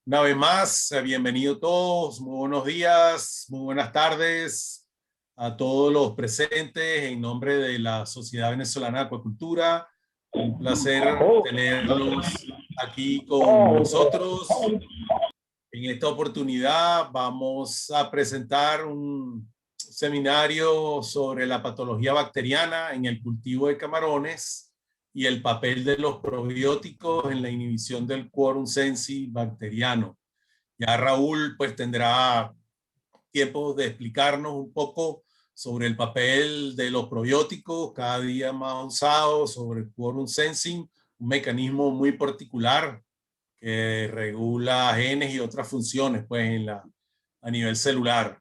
Una vez más, bienvenidos todos, muy buenos días, muy buenas tardes a todos los presentes en nombre de la Sociedad Venezolana de Acuacultura. Un placer tenerlos aquí con nosotros. En esta oportunidad vamos a presentar un seminario sobre la patología bacteriana en el cultivo de camarones y el papel de los probióticos en la inhibición del quorum sensi bacteriano. Ya Raúl pues tendrá tiempo de explicarnos un poco sobre el papel de los probióticos, cada día más usados, sobre el quorum sensing, un mecanismo muy particular que regula genes y otras funciones pues a nivel celular.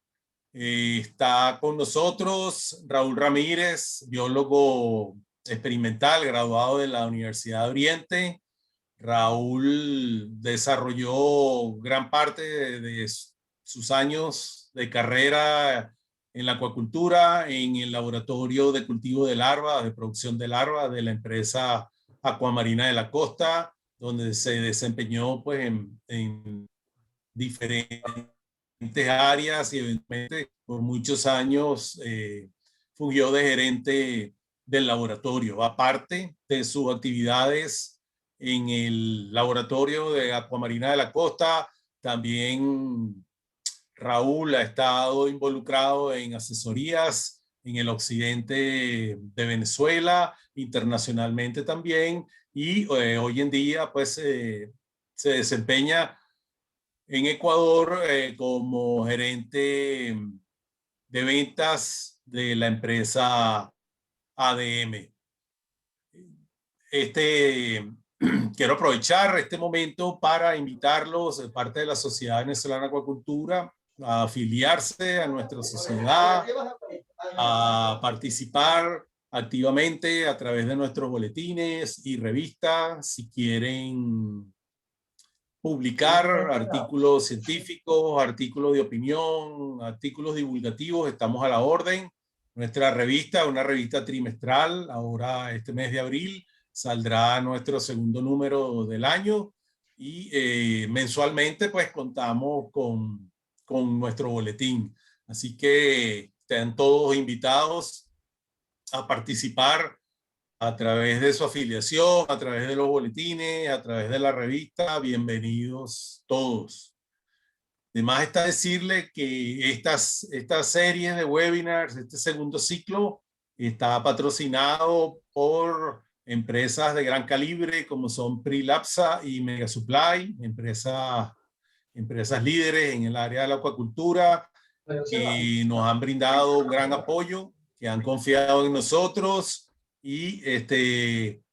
Está con nosotros Raúl Ramírez, biólogo experimental, graduado de la Universidad de Oriente. Raúl desarrolló gran parte de sus años de carrera en la acuacultura, en el laboratorio de cultivo de larvas, de producción de larvas de la empresa Acuamarina de la Costa, donde se desempeñó pues en diferentes áreas y eventualmente por muchos años fungió de gerente del laboratorio. Aparte de sus actividades en el laboratorio de Acuamarina de la Costa, también Raúl ha estado involucrado en asesorías en el occidente de Venezuela, internacionalmente también, y hoy en día pues se desempeña en Ecuador como gerente de ventas de la empresa ADM. Quiero aprovechar este momento para invitarlos de parte de la Sociedad Venezolana de Acuacultura a afiliarse a nuestra sociedad, a participar activamente a través de nuestros boletines y revistas. Si quieren publicar artículos científicos, artículos de opinión, artículos divulgativos, estamos a la orden. Nuestra revista, una revista trimestral, ahora este mes de abril, saldrá nuestro segundo número del año y mensualmente pues contamos con nuestro boletín. Así que están todos invitados a participar a través de su afiliación, a través de los boletines, a través de la revista. Bienvenidos todos. Además está decirle que esta serie de webinars, este segundo ciclo, está patrocinado por empresas de gran calibre como son Prilapsa y Megasupply, empresas líderes en el área de la acuacultura, que nos han brindado un gran apoyo, que han confiado en nosotros y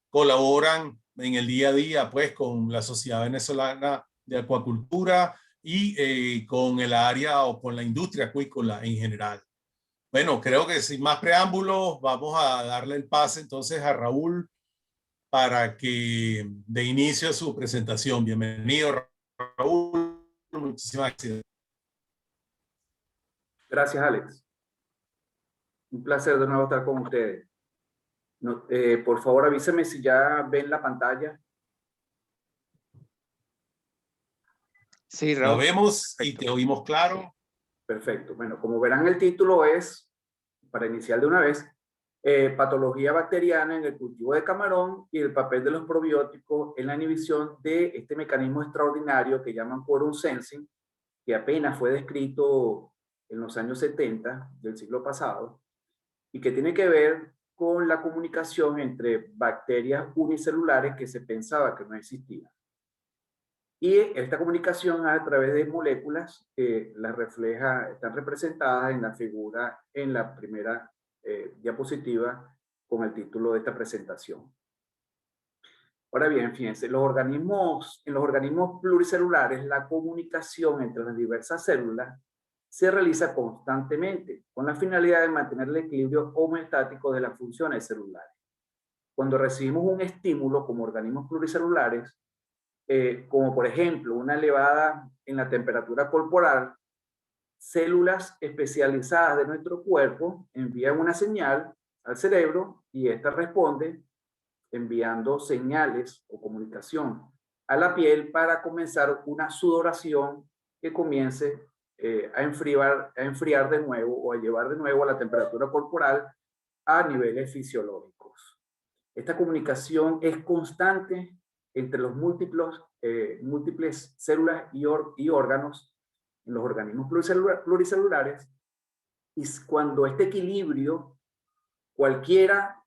colaboran en el día a día pues con la Sociedad Venezolana de Acuacultura y con el área o con la industria acuícola en general. Bueno, creo que sin más preámbulos vamos a darle el pase entonces a Raúl para que dé inicio a su presentación. Bienvenido, Raúl. Muchísimas gracias. Gracias, Alex. Un placer de nuevo estar con ustedes. Por favor, avíseme si ya ven la pantalla. Sí, Raúl. La vemos y te oímos claro. Perfecto. Bueno, como verán, el título es, para iniciar de una vez, patología bacteriana en el cultivo de camarón y el papel de los probióticos en la inhibición de este mecanismo extraordinario que llaman quorum sensing, que apenas fue descrito en los años 70 del siglo pasado y que tiene que ver con la comunicación entre bacterias unicelulares que se pensaba que no existían. Y esta comunicación a través de moléculas que las refleja, están representadas en la figura en la primera diapositiva con el título de esta presentación. Ahora bien, fíjense, en los organismos pluricelulares, la comunicación entre las diversas células se realiza constantemente con la finalidad de mantener el equilibrio homeostático de las funciones celulares. Cuando recibimos un estímulo como organismos pluricelulares, como por ejemplo una elevada en la temperatura corporal, células especializadas de nuestro cuerpo envían una señal al cerebro y ésta responde enviando señales o comunicación a la piel para comenzar una sudoración que comience a enfriar de nuevo o a llevar de nuevo la temperatura corporal a niveles fisiológicos. Esta comunicación es constante entre los múltiples células y órganos en los organismos pluricelulares, y cuando este equilibrio, cualquiera,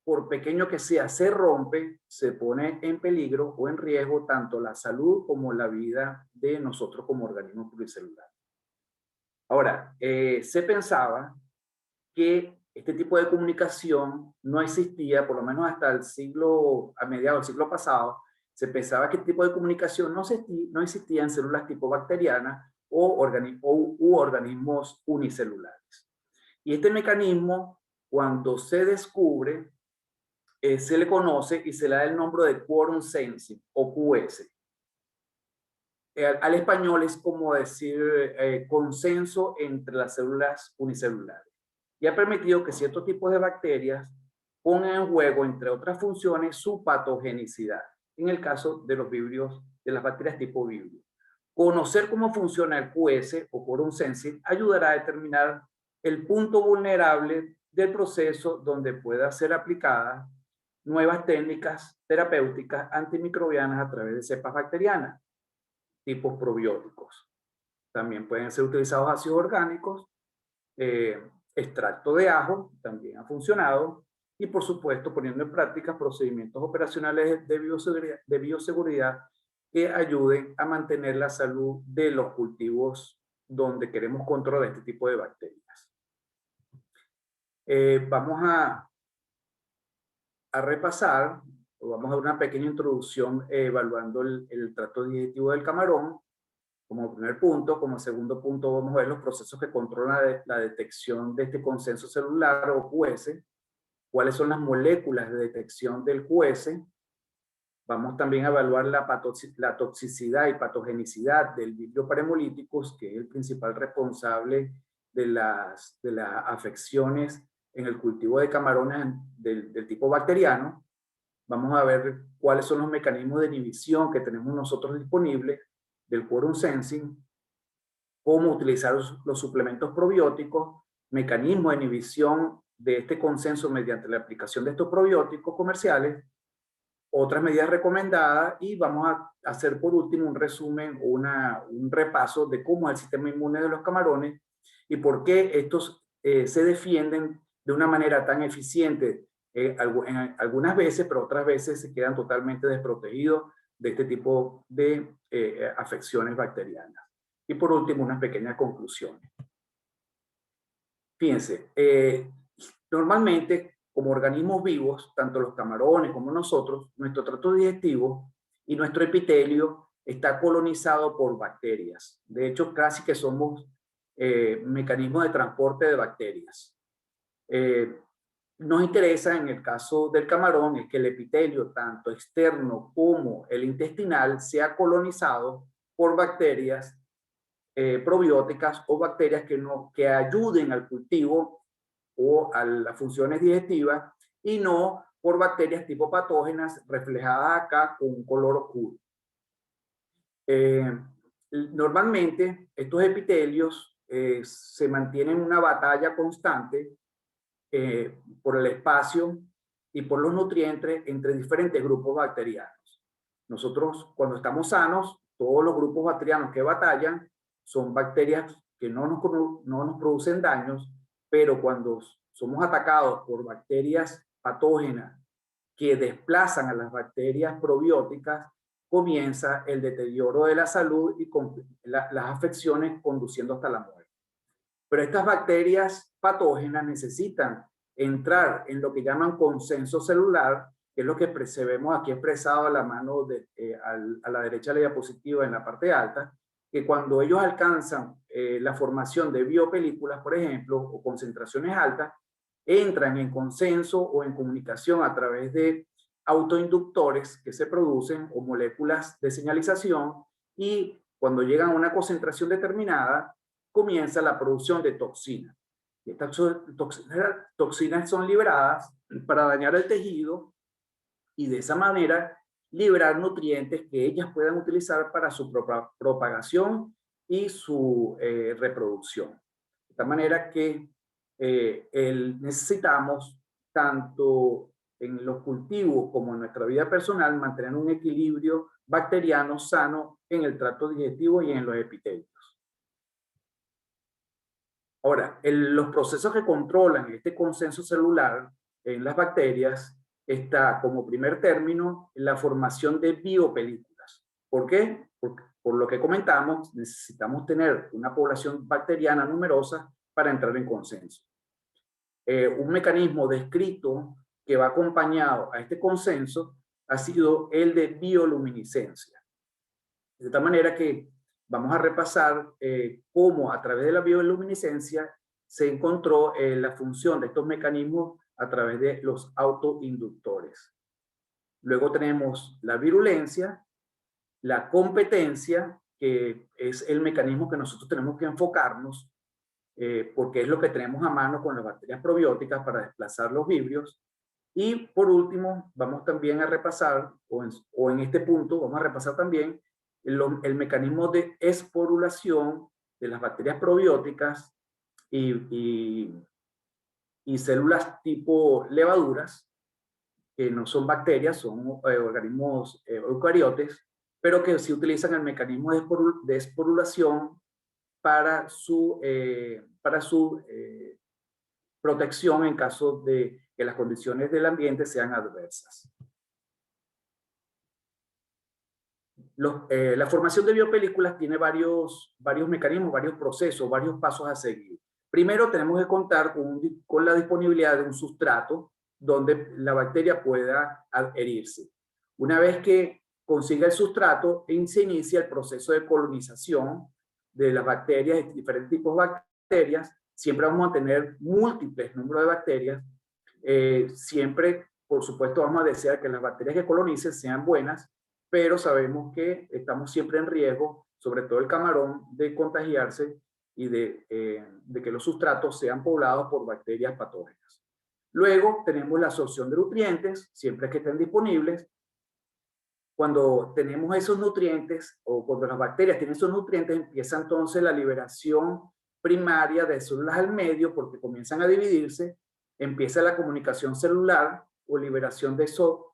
por pequeño que sea, se rompe, se pone en peligro o en riesgo tanto la salud como la vida de nosotros como organismos pluricelulares. Ahora, se pensaba que este tipo de comunicación no existía, por lo menos hasta a mediados del siglo pasado, se pensaba que este tipo de comunicación no existía en células tipo bacterianas u organismos unicelulares. Y este mecanismo, cuando se descubre, se le conoce y se le da el nombre de quorum sensing o QS. Al español es como decir consenso entre las células unicelulares. Y ha permitido que ciertos tipos de bacterias pongan en juego, entre otras funciones, su patogenicidad. En el caso de los vibrios, de las bacterias tipo vibrio. Conocer cómo funciona el QS o quorum sensing ayudará a determinar el punto vulnerable del proceso donde pueda ser aplicada nuevas técnicas terapéuticas antimicrobianas a través de cepas bacterianas, tipos probióticos. También pueden ser utilizados ácidos orgánicos, extracto de ajo, también ha funcionado, y por supuesto poniendo en práctica procedimientos operacionales de bioseguridad que ayuden a mantener la salud de los cultivos donde queremos controlar este tipo de bacterias. Vamos a repasar, o vamos a dar una pequeña introducción evaluando el tracto digestivo del camarón. Como primer punto. Como segundo punto vamos a ver los procesos que controlan la detección de este consenso celular o QS, cuáles son las moléculas de detección del QS. Vamos también a evaluar la toxicidad y patogenicidad del Vibrio parhemolyticus, que es el principal responsable de las afecciones en el cultivo de camarones del tipo bacteriano. Vamos a ver cuáles son los mecanismos de inhibición que tenemos nosotros disponibles del quorum sensing, cómo utilizar los suplementos probióticos, mecanismos de inhibición de este consenso mediante la aplicación de estos probióticos comerciales, otras medidas recomendadas, y vamos a hacer por último un resumen o un repaso de cómo es el sistema inmune de los camarones y por qué estos se defienden de una manera tan eficiente en algunas veces, pero otras veces se quedan totalmente desprotegidos de este tipo de afecciones bacterianas. Y por último, unas pequeñas conclusiones. Fíjense, normalmente como organismos vivos, tanto los camarones como nosotros, nuestro tracto digestivo y nuestro epitelio está colonizado por bacterias. De hecho, casi que somos mecanismos de transporte de bacterias. Nos interesa en el caso del camarón es que el epitelio, tanto externo como el intestinal, sea colonizado por bacterias probióticas o bacterias que ayuden al cultivo o a las funciones digestivas, y no por bacterias tipo patógenas reflejadas acá con un color oscuro. Normalmente estos epitelios se mantienen en una batalla constante por el espacio y por los nutrientes entre diferentes grupos bacterianos. Nosotros, cuando estamos sanos, todos los grupos bacterianos que batallan son bacterias que no nos producen daños, pero cuando somos atacados por bacterias patógenas que desplazan a las bacterias probióticas, comienza el deterioro de la salud y las afecciones conduciendo hasta la muerte. Pero estas bacterias patógenas necesitan entrar en lo que llaman consenso celular, que es lo que vemos aquí expresado a la mano a la derecha de la diapositiva en la parte alta, que cuando ellos alcanzan la formación de biopelículas, por ejemplo, o concentraciones altas, entran en consenso o en comunicación a través de autoinductores que se producen o moléculas de señalización, y cuando llegan a una concentración determinada, comienza la producción de toxinas. Y estas toxinas son liberadas para dañar el tejido, y de esa manera liberar nutrientes que ellas puedan utilizar para su propagación y su reproducción. De tal manera que necesitamos, tanto en los cultivos como en nuestra vida personal, mantener un equilibrio bacteriano sano en el tracto digestivo y en los epitelios. Ahora, los procesos que controlan este consenso celular en las bacterias está como primer término la formación de biopelículas. ¿Por qué? Porque, por lo que comentamos, necesitamos tener una población bacteriana numerosa para entrar en consenso. Un mecanismo descrito que va acompañado a este consenso ha sido el de bioluminiscencia. De tal manera que vamos a repasar cómo a través de la bioluminiscencia se encontró la función de estos mecanismos a través de los autoinductores. Luego tenemos la virulencia, la competencia, que es el mecanismo que nosotros tenemos que enfocarnos, porque es lo que tenemos a mano con las bacterias probióticas para desplazar los vibrios. Y por último, vamos también a repasar, o en este punto, vamos a repasar también el mecanismo de esporulación de las bacterias probióticas y células tipo levaduras, que no son bacterias, son organismos eucariotes, pero que sí utilizan el mecanismo de esporulación para su protección en caso de que las condiciones del ambiente sean adversas. La formación de biopelículas tiene varios mecanismos, varios procesos, varios pasos a seguir. Primero tenemos que contar con la disponibilidad de un sustrato donde la bacteria pueda adherirse. Una vez que consiga el sustrato, se inicia el proceso de colonización de las bacterias, de diferentes tipos de bacterias. Siempre vamos a tener múltiples números de bacterias. Siempre, por supuesto, vamos a desear que las bacterias que colonicen sean buenas, pero sabemos que estamos siempre en riesgo, sobre todo el camarón, de contagiarse y de que los sustratos sean poblados por bacterias patógenas. Luego tenemos la absorción de nutrientes, siempre que estén disponibles. Cuando tenemos esos nutrientes, o cuando las bacterias tienen esos nutrientes, empieza entonces la liberación primaria de células al medio, porque comienzan a dividirse, empieza la comunicación celular o liberación de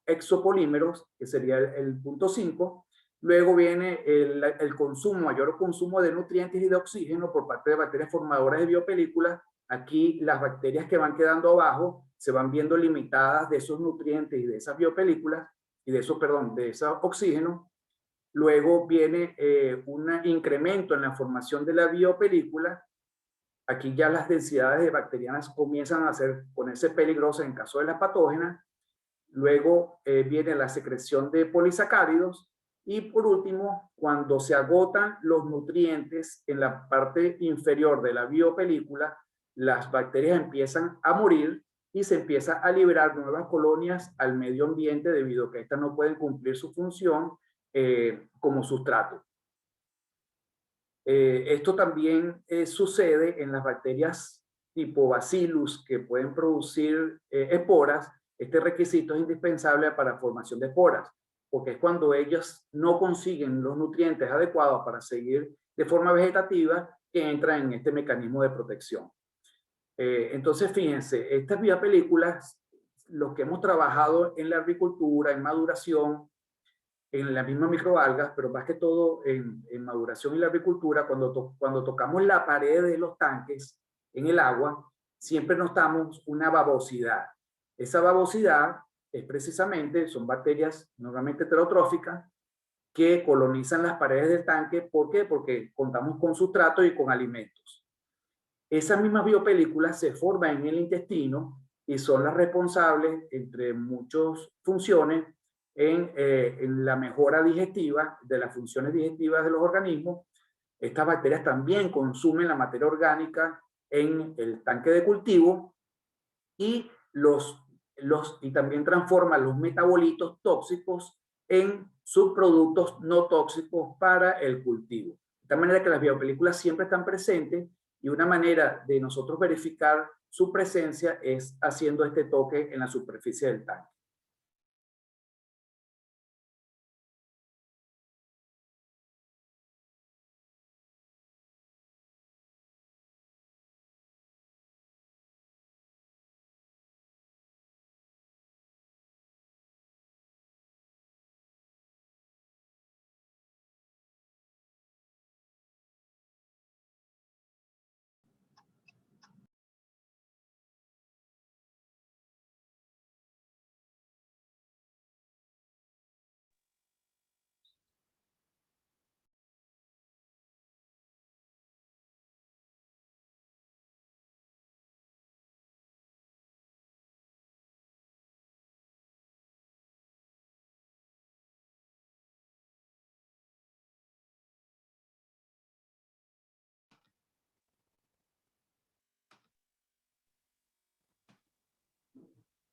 exopolímeros, que sería el punto 5. Luego viene el consumo, mayor consumo de nutrientes y de oxígeno por parte de bacterias formadoras de biopelículas. Aquí las bacterias que van quedando abajo se van viendo limitadas de esos nutrientes y de esas biopelículas, y de eso, perdón, de ese oxígeno. Luego viene un incremento en la formación de la biopelícula. Aquí ya las densidades de bacterianas comienzan a ponerse peligrosas en caso de las patógenas. Luego viene la secreción de polisacáridos. Y por último, cuando se agotan los nutrientes en la parte inferior de la biopelícula, las bacterias empiezan a morir y se empieza a liberar nuevas colonias al medio ambiente debido a que estas no pueden cumplir su función como sustrato. Esto también sucede en las bacterias tipo Bacillus que pueden producir esporas. Este requisito es indispensable para la formación de esporas, porque es cuando ellas no consiguen los nutrientes adecuados para seguir de forma vegetativa que entran en este mecanismo de protección. Entonces, fíjense, estas biopelículas, los que hemos trabajado en la agricultura, en maduración, en la misma microalgas, pero más que todo en maduración y la agricultura, cuando tocamos la pared de los tanques en el agua, siempre notamos una babosidad. Esa babosidad es precisamente, son bacterias normalmente heterotróficas que colonizan las paredes del tanque. ¿Por qué? Porque contamos con sustrato y con alimentos. Esas mismas biopelículas se forman en el intestino y son las responsables, entre muchas funciones, en la mejora digestiva, de las funciones digestivas de los organismos. Estas bacterias también consumen la materia orgánica en el tanque de cultivo y, y también transforman los metabolitos tóxicos en subproductos no tóxicos para el cultivo. De tal manera que las biopelículas siempre están presentes, y una manera de nosotros verificar su presencia es haciendo este toque en la superficie del tanque.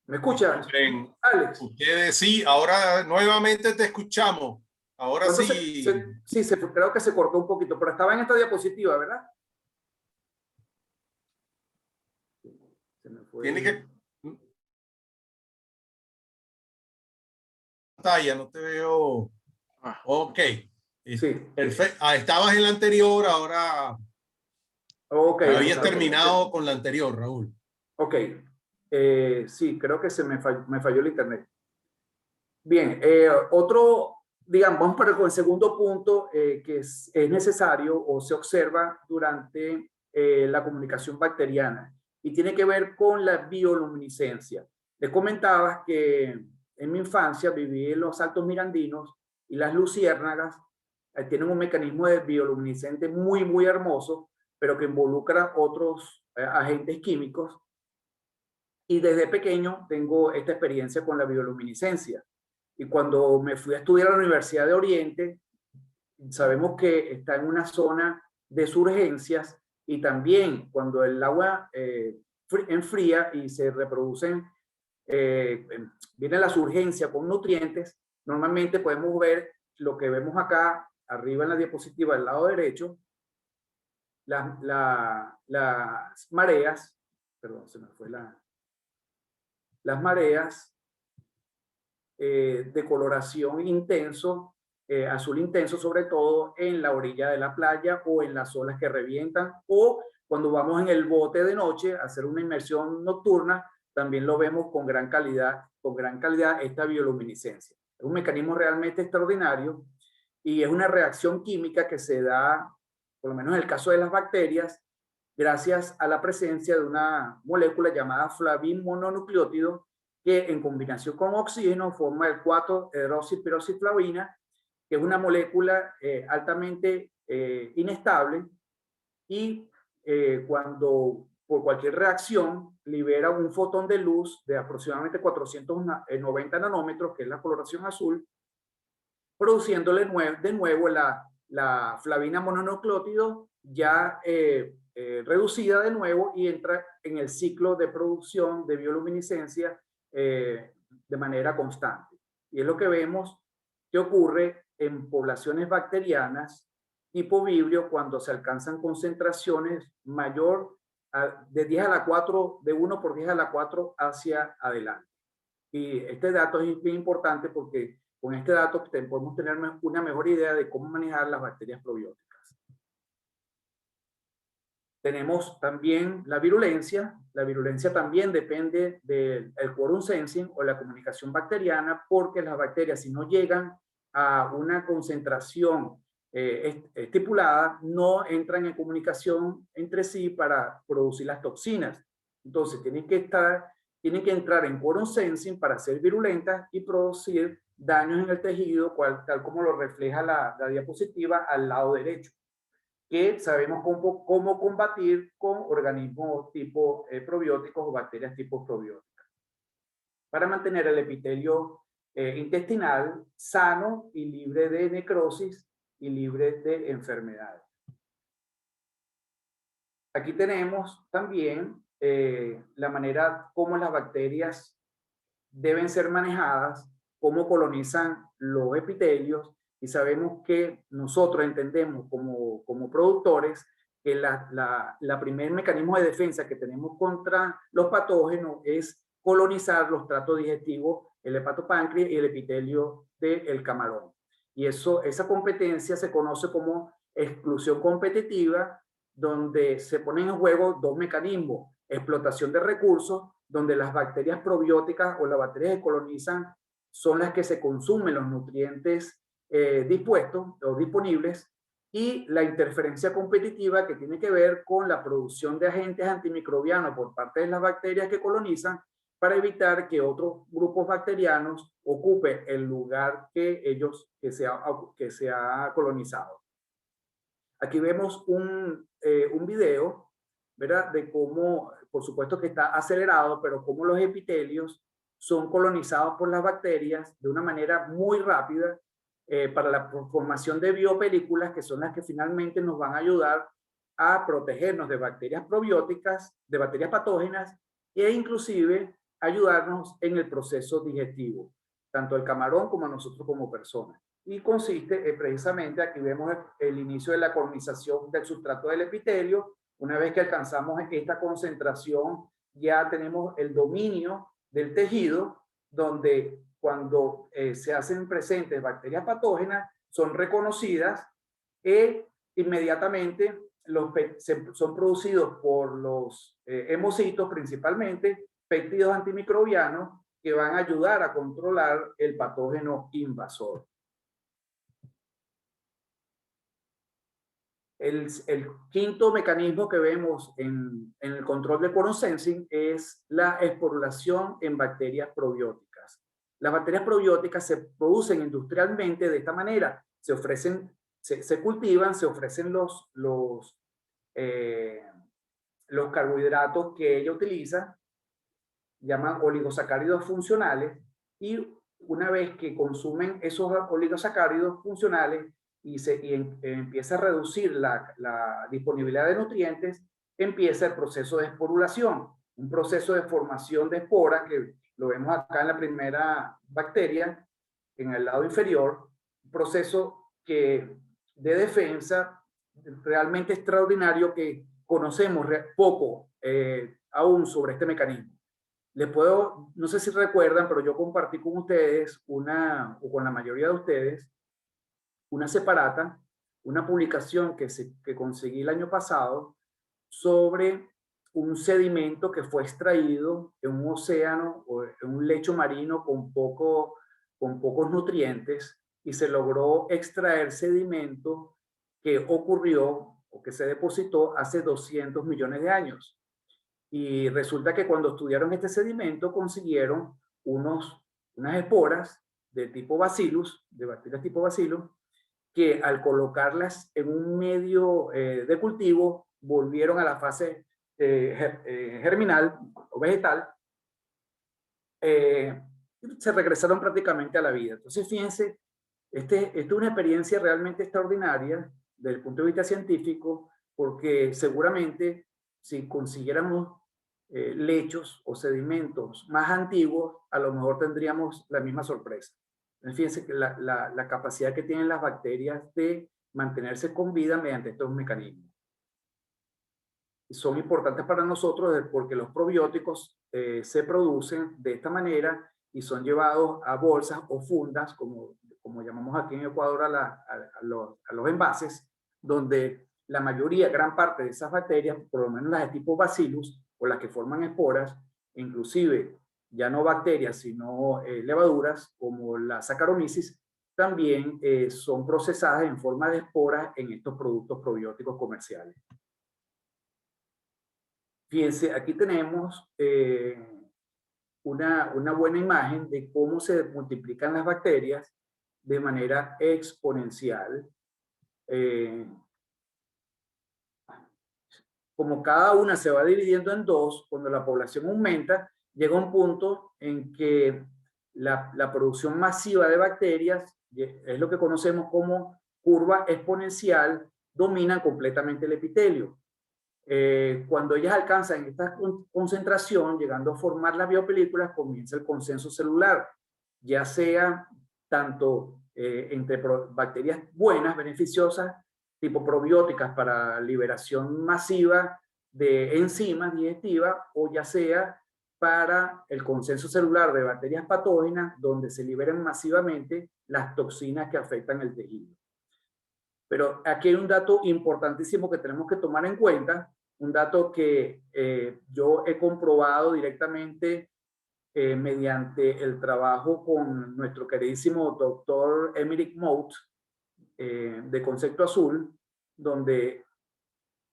¿Me escuchas, Bien, Alex? ustedes sí, ahora nuevamente te escuchamos. Ahora Pronto sí, sí, creo que se cortó un poquito, pero estaba en esta diapositiva, ¿verdad? Se me tiene fue. que pantalla, no te veo. Ok, Sí, perfecto. Ah, estabas en la anterior, ahora ok, habías terminado con la anterior, Raúl. ok. Sí, creo que me falló el internet. Bien, digamos, vamos para el segundo punto que es necesario o se observa durante la comunicación bacteriana y tiene que ver con la bioluminiscencia. Les comentaba que en mi infancia viví en los Altos Mirandinos y las luciérnagas tienen un mecanismo de bioluminiscente muy, muy hermoso, pero que involucra otros agentes químicos. Y desde pequeño tengo esta experiencia con la bioluminiscencia. Y cuando me fui a estudiar a la Universidad de Oriente, sabemos que está en una zona de surgencias y también cuando el agua enfría y se reproducen, eh, viene la surgencia con nutrientes, normalmente podemos ver lo que vemos acá arriba en la diapositiva del lado derecho, las mareas, perdón, se me fue las mareas de coloración intenso, azul intenso, sobre todo en la orilla de la playa o en las olas que revientan, o cuando vamos en el bote de noche a hacer una inmersión nocturna, también lo vemos con gran calidad esta bioluminiscencia. Es un mecanismo realmente extraordinario y es una reacción química que se da, por lo menos en el caso de las bacterias, gracias a la presencia de una molécula llamada flavin mononucleótido que en combinación con oxígeno forma el 4-hidroxipiroxiflavina, que es una molécula altamente inestable y cuando por cualquier reacción libera un fotón de luz de aproximadamente 490 nanómetros, que es la coloración azul, produciéndole de nuevo la flavina mononucleótido ya reducida de nuevo y entra en el ciclo de producción de bioluminiscencia de manera constante. Y es lo que vemos que ocurre en poblaciones bacterianas tipo vibrio cuando se alcanzan concentraciones mayor de 10 a la 4, de 1 por 10 a la 4 hacia adelante. Y este dato es bien importante porque con este dato podemos tener una mejor idea de cómo manejar las bacterias probióticas. Tenemos también la virulencia. La virulencia también depende del quorum sensing o la comunicación bacteriana, porque las bacterias, si no llegan a una concentración estipulada, no entran en comunicación entre sí para producir las toxinas. Entonces, tienen que entrar en quorum sensing para ser virulentas y producir daños en el tejido, tal como lo refleja la diapositiva al lado derecho, que sabemos cómo combatir con organismos tipo probióticos o bacterias tipo probióticas, para mantener el epitelio intestinal sano y libre de necrosis y libre de enfermedades. Aquí tenemos también la manera como las bacterias deben ser manejadas, cómo colonizan los epitelios, y sabemos que nosotros entendemos como productores que la primer mecanismo de defensa que tenemos contra los patógenos es colonizar los tractos digestivos, el hepatopáncreas y el epitelio del camarón. Y esa competencia se conoce como exclusión competitiva, donde se ponen en juego dos mecanismos: explotación de recursos, donde las bacterias probióticas o las bacterias que colonizan son las que se consumen los nutrientes dispuestos o disponibles, y la interferencia competitiva, que tiene que ver con la producción de agentes antimicrobianos por parte de las bacterias que colonizan para evitar que otros grupos bacterianos ocupen el lugar que se ha colonizado. Aquí vemos un video, ¿verdad? De cómo, por supuesto que está acelerado, pero cómo los epitelios son colonizados por las bacterias de una manera muy rápida para la formación de biopelículas, que son las que finalmente nos van a ayudar a protegernos de bacterias probióticas, de bacterias patógenas, e inclusive ayudarnos en el proceso digestivo, tanto al camarón como a nosotros como personas. Y consiste precisamente, aquí vemos el inicio de la colonización del sustrato del epitelio. Una vez que alcanzamos esta concentración, ya tenemos el dominio del tejido, donde cuando se hacen presentes bacterias patógenas, son reconocidas e inmediatamente son producidos por los hemocitos, principalmente péptidos antimicrobianos, que van a ayudar a controlar el patógeno invasor. El quinto mecanismo que vemos en el control de quorum sensing es la esporulación en bacterias probióticas. Las bacterias probióticas se producen industrialmente de esta manera. Se cultivan, se ofrecen los carbohidratos que ella utiliza, llaman oligosacáridos funcionales, y una vez que consumen esos oligosacáridos funcionales y empieza a reducir la disponibilidad de nutrientes, empieza el proceso de esporulación, un proceso de formación de esporas que lo vemos acá en la primera bacteria, en el lado inferior, un proceso de defensa realmente extraordinario que conocemos poco aún sobre este mecanismo. No sé si recuerdan, pero yo compartí con ustedes o con la mayoría de ustedes, una separata, una publicación que conseguí el año pasado sobre un sedimento que fue extraído en un océano o en un lecho marino con pocos nutrientes, y se logró extraer sedimento que ocurrió o que se depositó hace 200 millones de años. Y resulta que cuando estudiaron este sedimento consiguieron unas esporas de tipo Bacillus, de bacterias tipo Bacillus, que al colocarlas en un medio de cultivo volvieron a la fase germinal o vegetal, se regresaron prácticamente a la vida. Entonces, fíjense, esta es una experiencia realmente extraordinaria desde el punto de vista científico, porque seguramente si consiguiéramos lechos o sedimentos más antiguos, a lo mejor tendríamos la misma sorpresa. Fíjense que la capacidad que tienen las bacterias de mantenerse con vida mediante estos mecanismos. Son importantes para nosotros porque los probióticos se producen de esta manera y son llevados a bolsas o fundas, como llamamos aquí en Ecuador a los envases, donde la mayoría, gran parte de esas bacterias, por lo menos las de tipo Bacillus o las que forman esporas, inclusive ya no bacterias, sino levaduras como la Saccharomyces, también son procesadas en forma de esporas en estos productos probióticos comerciales. Fíjense, aquí tenemos una buena imagen de cómo se multiplican las bacterias de manera exponencial. Como cada una se va dividiendo en dos, cuando la población aumenta, llega un punto en que la producción masiva de bacterias, es lo que conocemos como curva exponencial, domina completamente el epitelio. Cuando ellas alcanzan esta concentración, llegando a formar las biopelículas, comienza el consenso celular, ya sea tanto entre bacterias buenas, beneficiosas, tipo probióticas para liberación masiva de enzimas digestivas, o ya sea para el consenso celular de bacterias patógenas, donde se liberen masivamente las toxinas que afectan el tejido. Pero aquí hay un dato importantísimo que tenemos que tomar en cuenta, un dato que yo he comprobado directamente mediante el trabajo con nuestro queridísimo doctor Emerick Mout de Concepto Azul, donde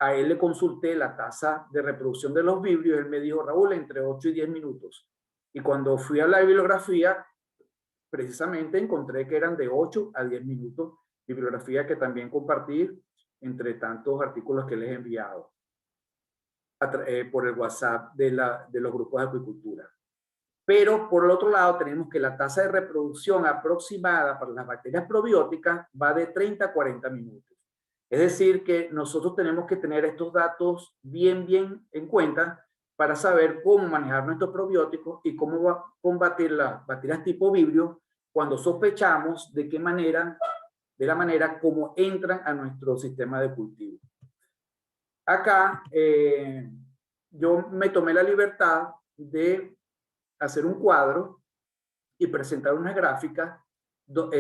a él le consulté la tasa de reproducción de los vibrios. Él me dijo: Raúl, entre 8 y 10 minutos. Y cuando fui a la bibliografía, precisamente encontré que eran de 8 a 10 minutos, bibliografía que también compartí entre tantos artículos que les he enviado por el WhatsApp de los grupos de acuicultura. Pero por el otro lado tenemos que la tasa de reproducción aproximada para las bacterias probióticas va de 30 a 40 minutos. Es decir, que nosotros tenemos que tener estos datos bien en cuenta para saber cómo manejar nuestros probióticos y cómo combatir las bacterias tipo Vibrio cuando sospechamos de la manera como entran a nuestro sistema de cultivo. Acá yo me tomé la libertad de hacer un cuadro y presentar unas gráficas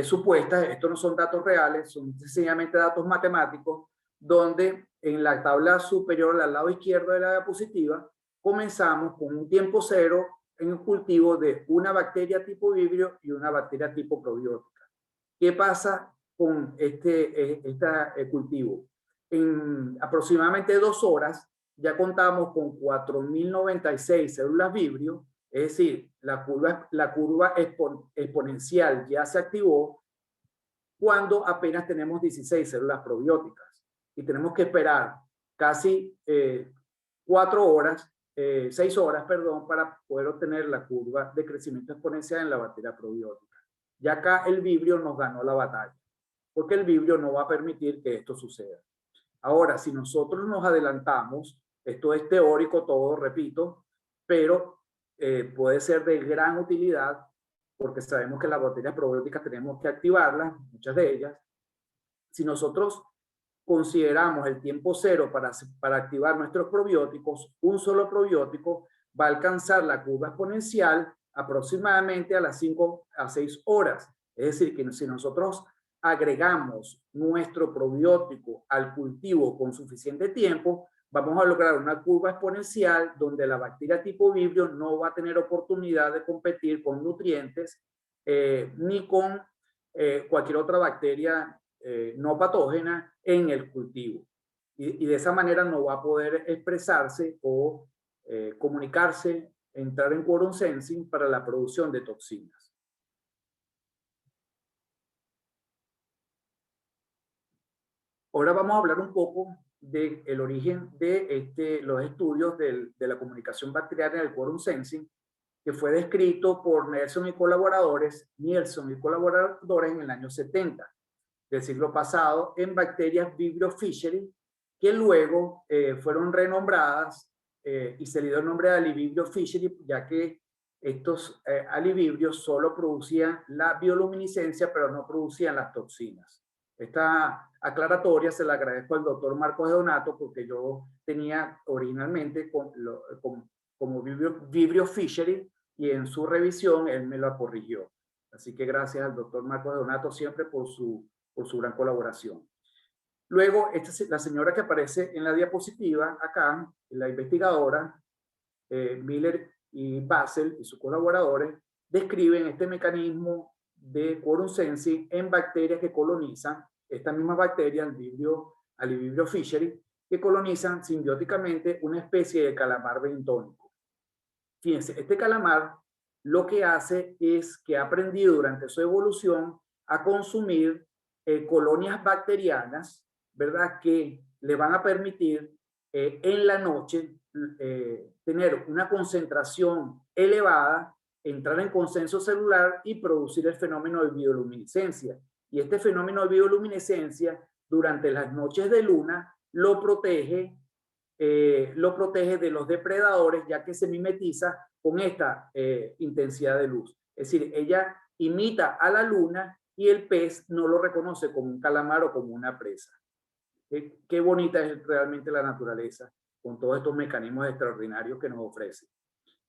supuestas. Estos no son datos reales, son sencillamente datos matemáticos, donde en la tabla superior al lado izquierdo de la diapositiva comenzamos con un tiempo cero en el cultivo de una bacteria tipo Vibrio y una bacteria tipo probiótica. ¿Qué pasa con este cultivo? En aproximadamente 2 horas ya contamos con 4096 células Vibrio, es decir, la curva exponencial ya se activó cuando apenas tenemos 16 células probióticas y tenemos que esperar casi 4 horas, 6 horas, perdón, para poder obtener la curva de crecimiento exponencial en la bacteria probiótica. Y acá el Vibrio nos ganó la batalla, porque el Vibrio no va a permitir que esto suceda. Ahora, si nosotros nos adelantamos, esto es teórico todo, repito, pero puede ser de gran utilidad porque sabemos que las bacterias probióticas tenemos que activarlas, muchas de ellas. Si nosotros consideramos el tiempo cero para activar nuestros probióticos, un solo probiótico va a alcanzar la curva exponencial aproximadamente a las 5 a 6 horas. Es decir, que si nosotros agregamos nuestro probiótico al cultivo con suficiente tiempo, vamos a lograr una curva exponencial donde la bacteria tipo Vibrio no va a tener oportunidad de competir con nutrientes ni con cualquier otra bacteria no patógena en el cultivo. Y de esa manera no va a poder expresarse o comunicarse, entrar en quorum sensing para la producción de toxinas. Ahora vamos a hablar un poco del origen de los estudios de la comunicación bacteriana en el quorum sensing, que fue descrito por Nielsen y colaboradores en el año 70 del siglo pasado en bacterias Vibrio fischeri, que luego fueron renombradas y se le dio el nombre de Alivibrio fischeri, ya que estos alivibrios solo producían la bioluminiscencia, pero no producían las toxinas. Esta aclaratoria se la agradezco al doctor Marcos de Donato, porque yo tenía originalmente como Vibrio fischeri y en su revisión él me lo corrigió. Así que gracias al doctor Marcos de Donato siempre por su gran colaboración. Luego, la señora que aparece en la diapositiva acá, la investigadora, Miller y Basel y sus colaboradores, describen este mecanismo de quorum sensing en bacterias que colonizan, estas mismas bacterias, Alivibrio fischeri, que colonizan simbióticamente una especie de calamar bentónico. Fíjense, este calamar lo que hace es que ha aprendido durante su evolución a consumir colonias bacterianas, ¿verdad? Que le van a permitir en la noche tener una concentración elevada, entrar en consenso celular y producir el fenómeno de bioluminiscencia. Y este fenómeno de bioluminiscencia durante las noches de luna lo protege de los depredadores, ya que se mimetiza con esta intensidad de luz. Es decir, ella imita a la luna y el pez no lo reconoce como un calamar o como una presa. Qué bonita es realmente la naturaleza con todos estos mecanismos extraordinarios que nos ofrece.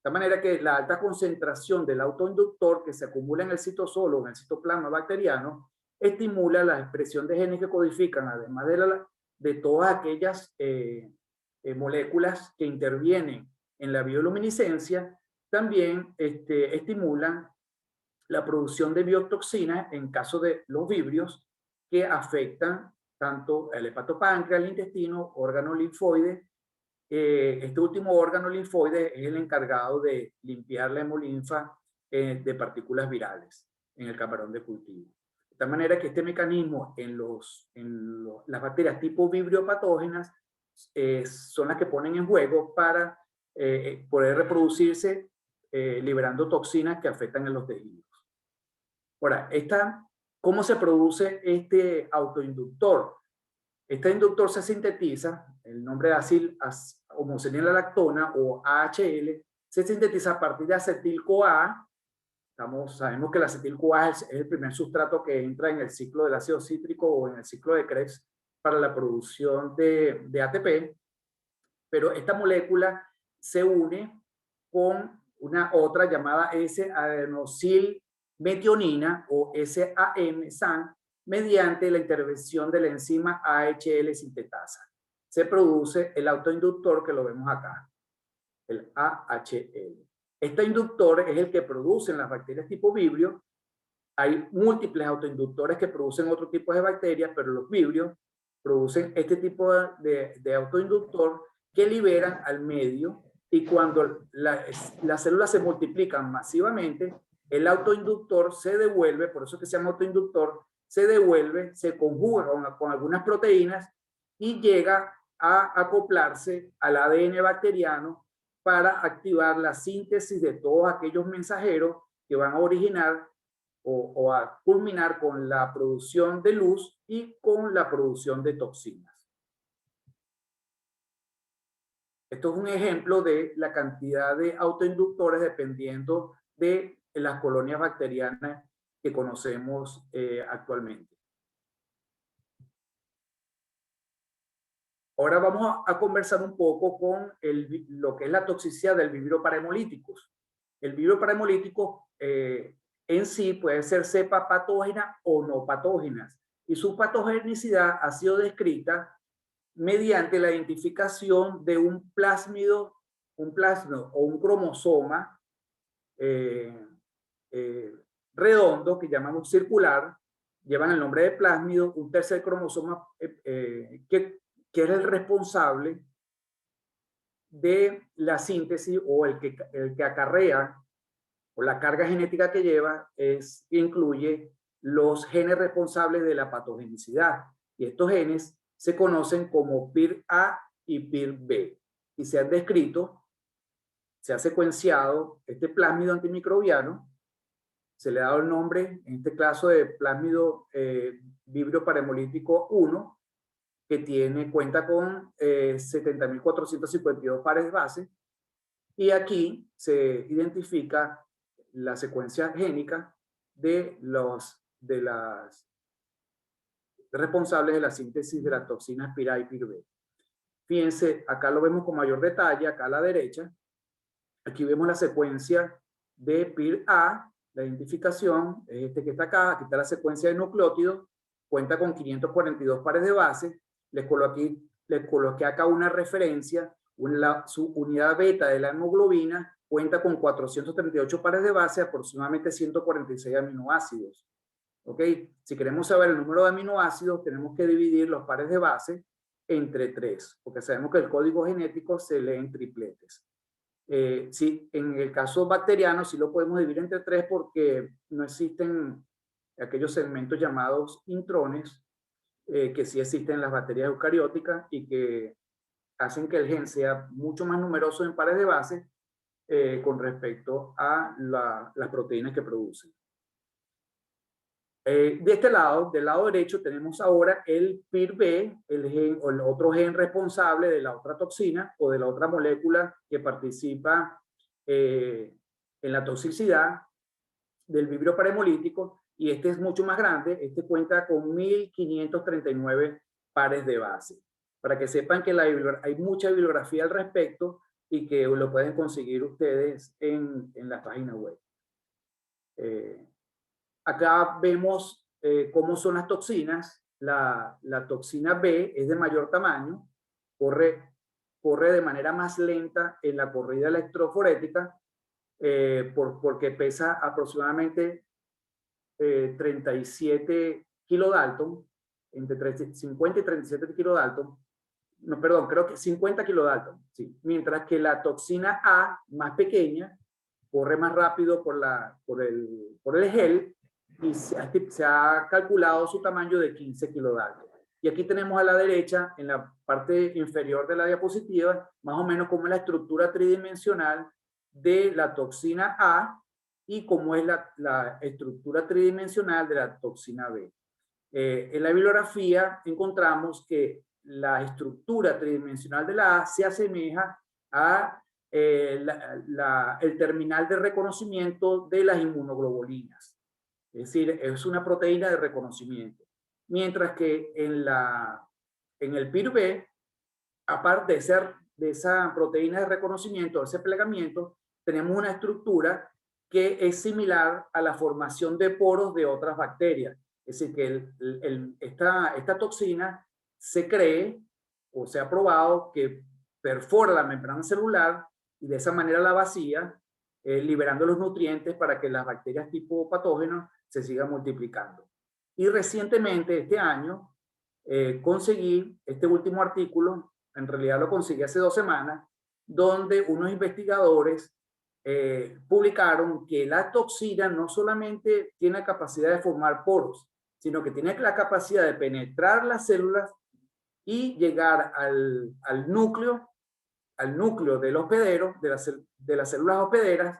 De manera que la alta concentración del autoinductor que se acumula en el citosol o en el citoplasma bacteriano estimula la expresión de genes que codifican, además de todas aquellas moléculas que intervienen en la bioluminiscencia, también estimulan la producción de biotoxinas en caso de los vibrios que afectan tanto el hepatopáncreas, el intestino, órgano linfoide. Este último órgano linfoide es el encargado de limpiar la hemolinfa de partículas virales en el camarón de cultivo. De tal manera que este mecanismo en las bacterias tipo vibrio patógenas son las que ponen en juego para poder reproducirse liberando toxinas que afectan a los tejidos. Ahora, ¿cómo se produce este autoinductor? Este inductor se sintetiza, el nombre como sería la lactona o AHL, se sintetiza a partir de acetil-CoA. Sabemos que el acetil-CoA es el primer sustrato que entra en el ciclo del ácido cítrico o en el ciclo de Krebs para la producción de ATP, pero esta molécula se une con una otra llamada S-adenosilmetionina o SAM mediante la intervención de la enzima AHL sintetasa. Se produce el autoinductor que lo vemos acá, el AHL. Este inductor es el que producen las bacterias tipo Vibrio. Hay múltiples autoinductores que producen otro tipo de bacterias, pero los Vibrios producen este tipo de autoinductor que liberan al medio, y cuando las células se multiplican masivamente, el autoinductor se devuelve, por eso que se llama autoinductor, se devuelve, se conjuga con algunas proteínas y llega a acoplarse al ADN bacteriano para activar la síntesis de todos aquellos mensajeros que van a originar o a culminar con la producción de luz y con la producción de toxinas. Esto es un ejemplo de la cantidad de autoinductores dependiendo de las colonias bacterianas que conocemos actualmente. Ahora vamos a conversar un poco con lo que es la toxicidad del Vibrio parahemolíticos. El Vibrio parahemolítico en sí puede ser cepa patógena o no patógenas, y su patogenicidad ha sido descrita mediante la identificación de un plásmido o un cromosoma redondo que llamamos circular, llevan el nombre de plásmido, un tercer cromosoma que es el responsable de la síntesis o el que acarrea o la carga genética que lleva incluye los genes responsables de la patogenicidad, y estos genes se conocen como PIR-A y PIR-B, y se han descrito, se ha secuenciado este plásmido antimicrobiano, se le ha dado el nombre, en este caso, de plásmido Vibrio parahemolítico 1, que cuenta con 70.452 pares de base, y aquí se identifica la secuencia génica de las responsables de la síntesis de las toxinas PIR-A y PIR-B. Fíjense, acá lo vemos con mayor detalle, acá a la derecha. Aquí vemos la secuencia de PIR-A, la identificación, es este que está acá. Aquí está la secuencia de nucleótidos, cuenta con 542 pares de base. Les coloqué acá una referencia, su unidad beta de la hemoglobina cuenta con 438 pares de base, aproximadamente 146 aminoácidos. ¿Ok? Si queremos saber el número de aminoácidos, tenemos que dividir los pares de base entre 3, porque sabemos que el código genético se lee en tripletes. Sí, en el caso bacteriano sí lo podemos dividir entre 3 porque no existen aquellos segmentos llamados intrones, que sí existen en las bacterias eucarióticas y que hacen que el gen sea mucho más numeroso en pares de base con respecto a las proteínas que producen. De este lado, del lado derecho, tenemos ahora el PIR-B, el gen, o el otro gen responsable de la otra toxina o de la otra molécula que participa en la toxicidad del Vibrio parahemolítico, y este es mucho más grande. Este cuenta con 1539 pares de base. Para que sepan que hay mucha bibliografía al respecto y que lo pueden conseguir ustedes en la página web. Acá vemos cómo son las toxinas. La toxina B es de mayor tamaño, corre de manera más lenta en la corrida electroforética porque pesa aproximadamente 37 kilodalton, entre 50 y 37 kilodalton. No, perdón, creo que 50 kilodalton, sí. Mientras que la toxina A, más pequeña, corre más rápido por el gel, y se ha calculado su tamaño de 15 kilodalton. Y aquí tenemos a la derecha, en la parte inferior de la diapositiva, más o menos cómo es la estructura tridimensional de la toxina A y cómo es la estructura tridimensional de la toxina B. En la bibliografía encontramos que la estructura tridimensional de la A se asemeja a el terminal de reconocimiento de las inmunoglobulinas. Es decir, es una proteína de reconocimiento. Mientras que en el PIR-B, aparte de esa proteína de reconocimiento, ese plegamiento, tenemos una estructura que es similar a la formación de poros de otras bacterias. Es decir, que esta toxina se cree o se ha probado que perfora la membrana celular y de esa manera la vacía, liberando los nutrientes para que las bacterias tipo patógenos se sigan multiplicando. Y recientemente, este año, conseguí este último artículo, en realidad lo conseguí hace 2 semanas, donde unos investigadores publicaron que la toxina no solamente tiene la capacidad de formar poros, sino que tiene la capacidad de penetrar las células y llegar al núcleo del hospedero, de las células hospederas,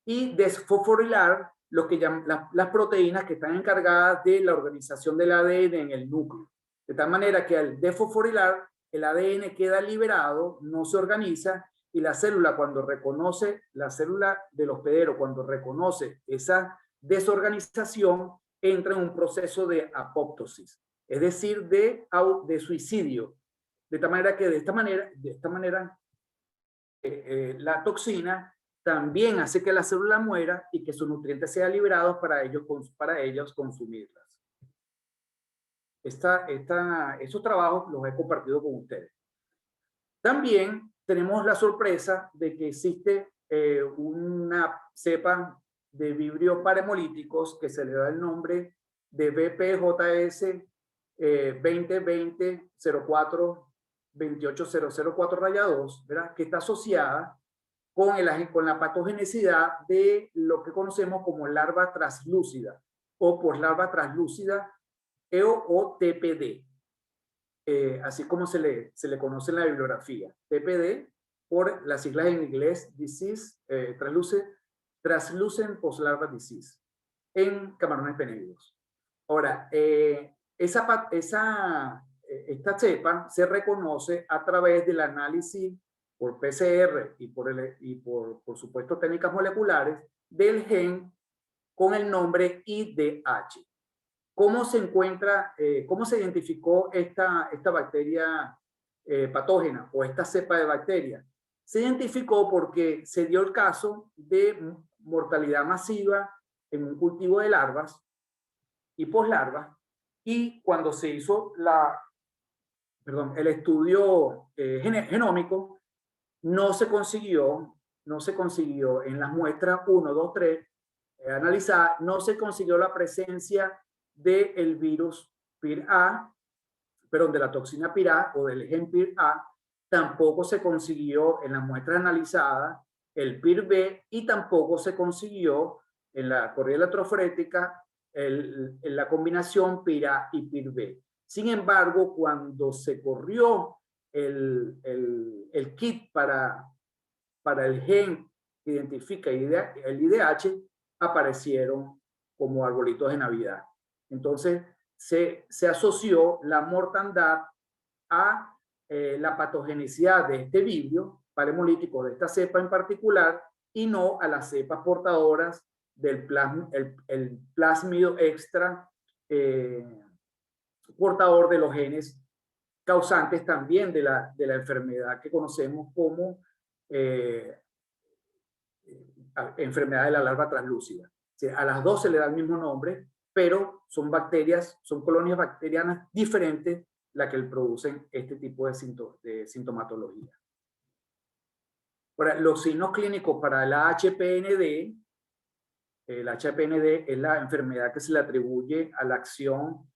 y desfosforilar lo que llaman las proteínas que están encargadas de la organización del ADN en el núcleo. De tal manera que al desfosforilar, el ADN queda liberado, no se organiza, y la célula, cuando reconoce, la célula del hospedero, cuando reconoce esa desorganización, entra en un proceso de apoptosis, es decir, de suicidio. De tal manera que de esta manera la toxina también hace que la célula muera y que sus nutrientes sean liberados para ellos consumirlas. Esos trabajos los he compartido con ustedes. También tenemos la sorpresa de que existe una cepa de vibrios parahemolíticos que se le da el nombre de BPJS 2020-04-28004-2, ¿verdad? Que está asociada con la patogenicidad de lo que conocemos como larva translúcida o poslarva translúcida o TPD. Así como se le conoce en la bibliografía. TPD, por las siglas en inglés, Disease, Translucent Post-Larva Disease, en camarones peneidos. Ahora, esta cepa se reconoce a través del análisis por PCR y por supuesto técnicas moleculares del gen con el nombre IDH. ¿Cómo se encuentra, cómo se identificó esta bacteria patógena o esta cepa de bacteria? Se identificó porque se dio el caso de mortalidad masiva en un cultivo de larvas y poslarvas, y cuando se hizo el estudio genómico, no se consiguió en las muestras 1, 2, 3 analizadas, no se consiguió la presencia del virus PIR-A, perdón, de la toxina PIR-A o del gen PIR-A. Tampoco se consiguió en las muestras analizadas el PIR-B, y tampoco se consiguió en la corrida electroforética en la combinación PIR-A y PIR-B. Sin embargo, cuando se corrió el kit para el gen que identifica el IDH, aparecieron como arbolitos de Navidad. Entonces, se asoció la mortandad a la patogenicidad de este vibrio parahemolítico, de esta cepa en particular, y no a las cepas portadoras del plásmido extra portador de los genes causantes también de la enfermedad que conocemos como enfermedad de la larva translúcida. O sea, a las dos se le da el mismo nombre, pero son colonias bacterianas diferentes las que producen este tipo de sintomatología. Ahora, los signos clínicos para la HPND, el HPND es la enfermedad que se le atribuye a la acción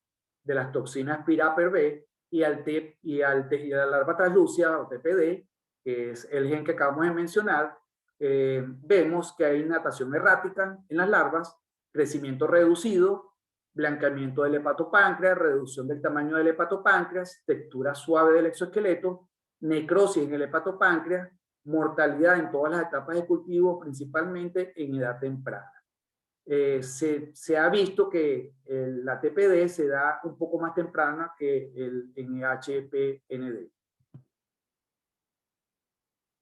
de las toxinas PIR-A-PIR-B y a la larva translúcida o TPD, que es el gen que acabamos de mencionar. Vemos que hay natación errática en las larvas, crecimiento reducido, blanqueamiento del hepatopáncreas, reducción del tamaño del hepatopáncreas, textura suave del exoesqueleto, necrosis en el hepatopáncreas, mortalidad en todas las etapas de cultivo, principalmente en edad temprana. Se ha visto que la TPD se da un poco más temprana que el NHPND.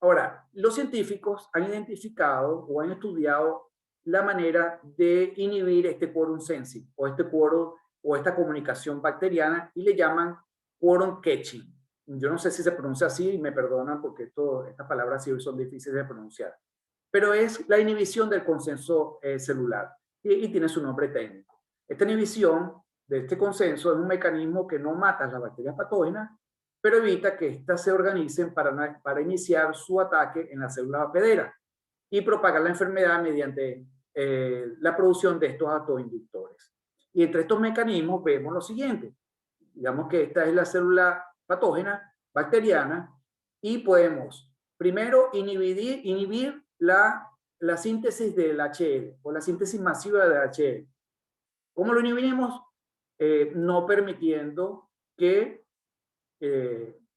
Ahora, los científicos han identificado o han estudiado la manera de inhibir este quórum sensing o este quórum o esta comunicación bacteriana y le llaman quórum catching. Yo no sé si se pronuncia así y me perdonan porque estas palabras sí son difíciles de pronunciar. Pero es la inhibición del consenso celular y tiene su nombre técnico. Esta inhibición de este consenso es un mecanismo que no mata a las bacterias patógenas, pero evita que éstas se organicen para iniciar su ataque en las células hospederas y propagar la enfermedad mediante la producción de estos autoinductores. Y entre estos mecanismos vemos lo siguiente. Digamos que esta es la célula patógena bacteriana y podemos primero inhibir la síntesis del HL o la síntesis masiva del HL. ¿Cómo lo inhibimos? No permitiendo que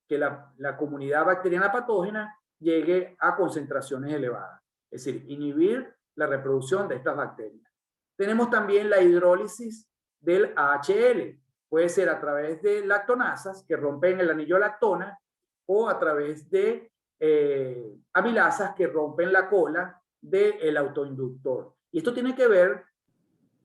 la comunidad bacteriana patógena llegue a concentraciones elevadas. Es decir, inhibir la reproducción de estas bacterias. Tenemos también la hidrólisis del AHL. Puede ser a través de lactonasas que rompen el anillo lactona o a través de amilasas que rompen la cola del autoinductor. Y esto tiene que ver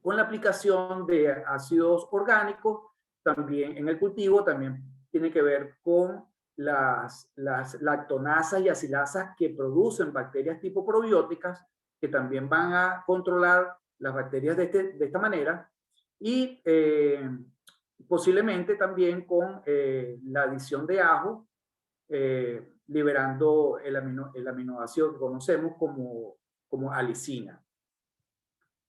con la aplicación de ácidos orgánicos también en el cultivo, también tiene que ver con las lactonasas y acilasas que producen bacterias tipo probióticas que también van a controlar las bacterias de esta manera y posiblemente también con la adición de ajo, liberando el aminoácido que conocemos como alicina.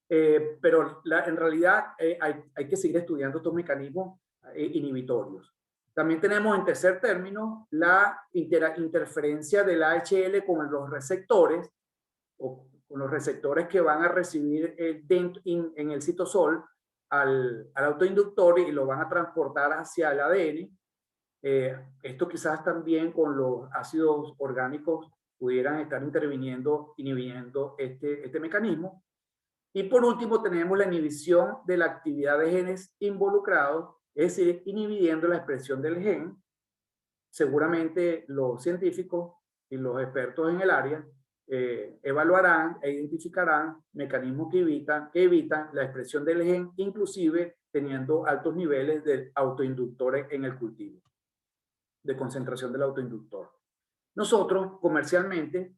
Pero en realidad hay que seguir estudiando estos mecanismos inhibitorios. También tenemos en tercer término la interferencia del AHL con los receptores, o con los receptores que van a recibir en el citosol al autoinductor y lo van a transportar hacia el ADN. Esto quizás también con los ácidos orgánicos pudieran estar inhibiendo este mecanismo. Y por último tenemos la inhibición de la actividad de genes involucrados, es decir, inhibiendo la expresión del gen. Seguramente los científicos y los expertos en el área evaluarán e identificarán mecanismos que evitan la expresión del gen, inclusive teniendo altos niveles de autoinductores en el cultivo, de concentración del autoinductor. Nosotros comercialmente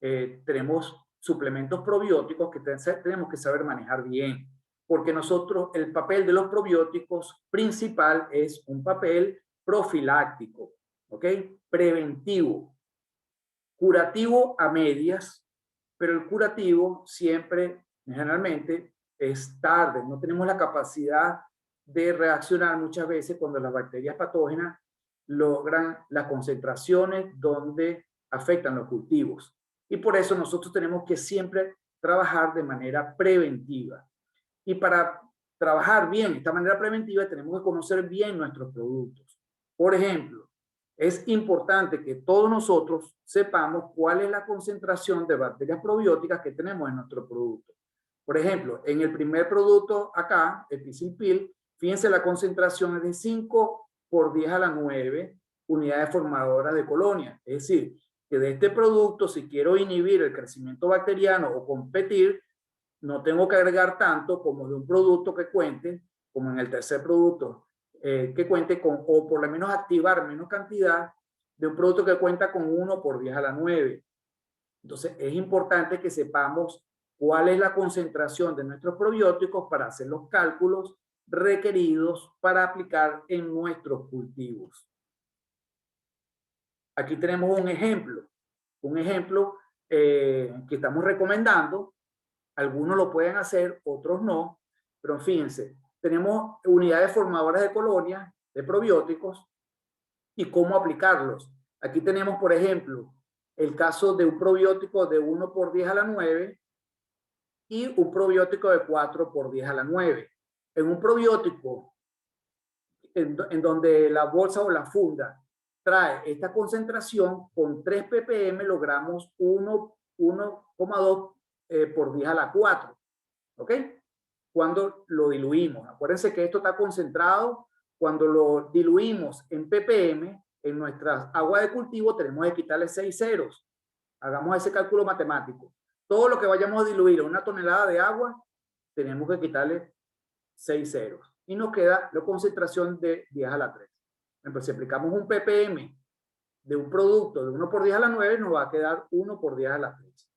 tenemos suplementos probióticos que tenemos que saber manejar bien, porque nosotros el papel de los probióticos principal es un papel profiláctico, ¿ok? Preventivo, curativo a medias, pero el curativo siempre, generalmente, es tarde. No tenemos la capacidad de reaccionar muchas veces cuando las bacterias patógenas logran las concentraciones donde afectan los cultivos. Y por eso nosotros tenemos que siempre trabajar de manera preventiva. Y para trabajar bien de esta manera preventiva tenemos que conocer bien nuestros productos. Por ejemplo, es importante que todos nosotros sepamos cuál es la concentración de bacterias probióticas que tenemos en nuestro producto. Por ejemplo, en el primer producto acá, el Pisilpil, fíjense la concentración es de 5 por 10 a la 9 unidades formadoras de colonia. Es decir, que de este producto, si quiero inhibir el crecimiento bacteriano o competir, no tengo que agregar tanto como de un producto que cuente, como en el tercer producto, que cuente con, o por lo menos activar menos cantidad de un producto que cuenta con 1 por 10 a la 9. Entonces, es importante que sepamos cuál es la concentración de nuestros probióticos para hacer los cálculos requeridos para aplicar en nuestros cultivos. Aquí tenemos un ejemplo que estamos recomendando. Algunos lo pueden hacer, otros no, pero fíjense, tenemos unidades formadoras de colonias de probióticos y cómo aplicarlos. Aquí tenemos, por ejemplo, el caso de un probiótico de 1 por 10 a la 9 y un probiótico de 4 por 10 a la 9. En un probiótico en donde la bolsa o la funda trae esta concentración, con 3 ppm logramos 1,2 por 10 a la 4. ¿Ok? Cuando lo diluimos. Acuérdense que esto está concentrado. Cuando lo diluimos en ppm, en nuestras aguas de cultivo tenemos que quitarle 6 ceros. Hagamos ese cálculo matemático. Todo lo que vayamos a diluir en una tonelada de agua, tenemos que quitarle 6 ceros. Y nos queda la concentración de 10 a la 3. Entonces, si aplicamos un ppm de un producto de 1 por 10 a la 9, nos va a quedar 1 por 10 a la 3.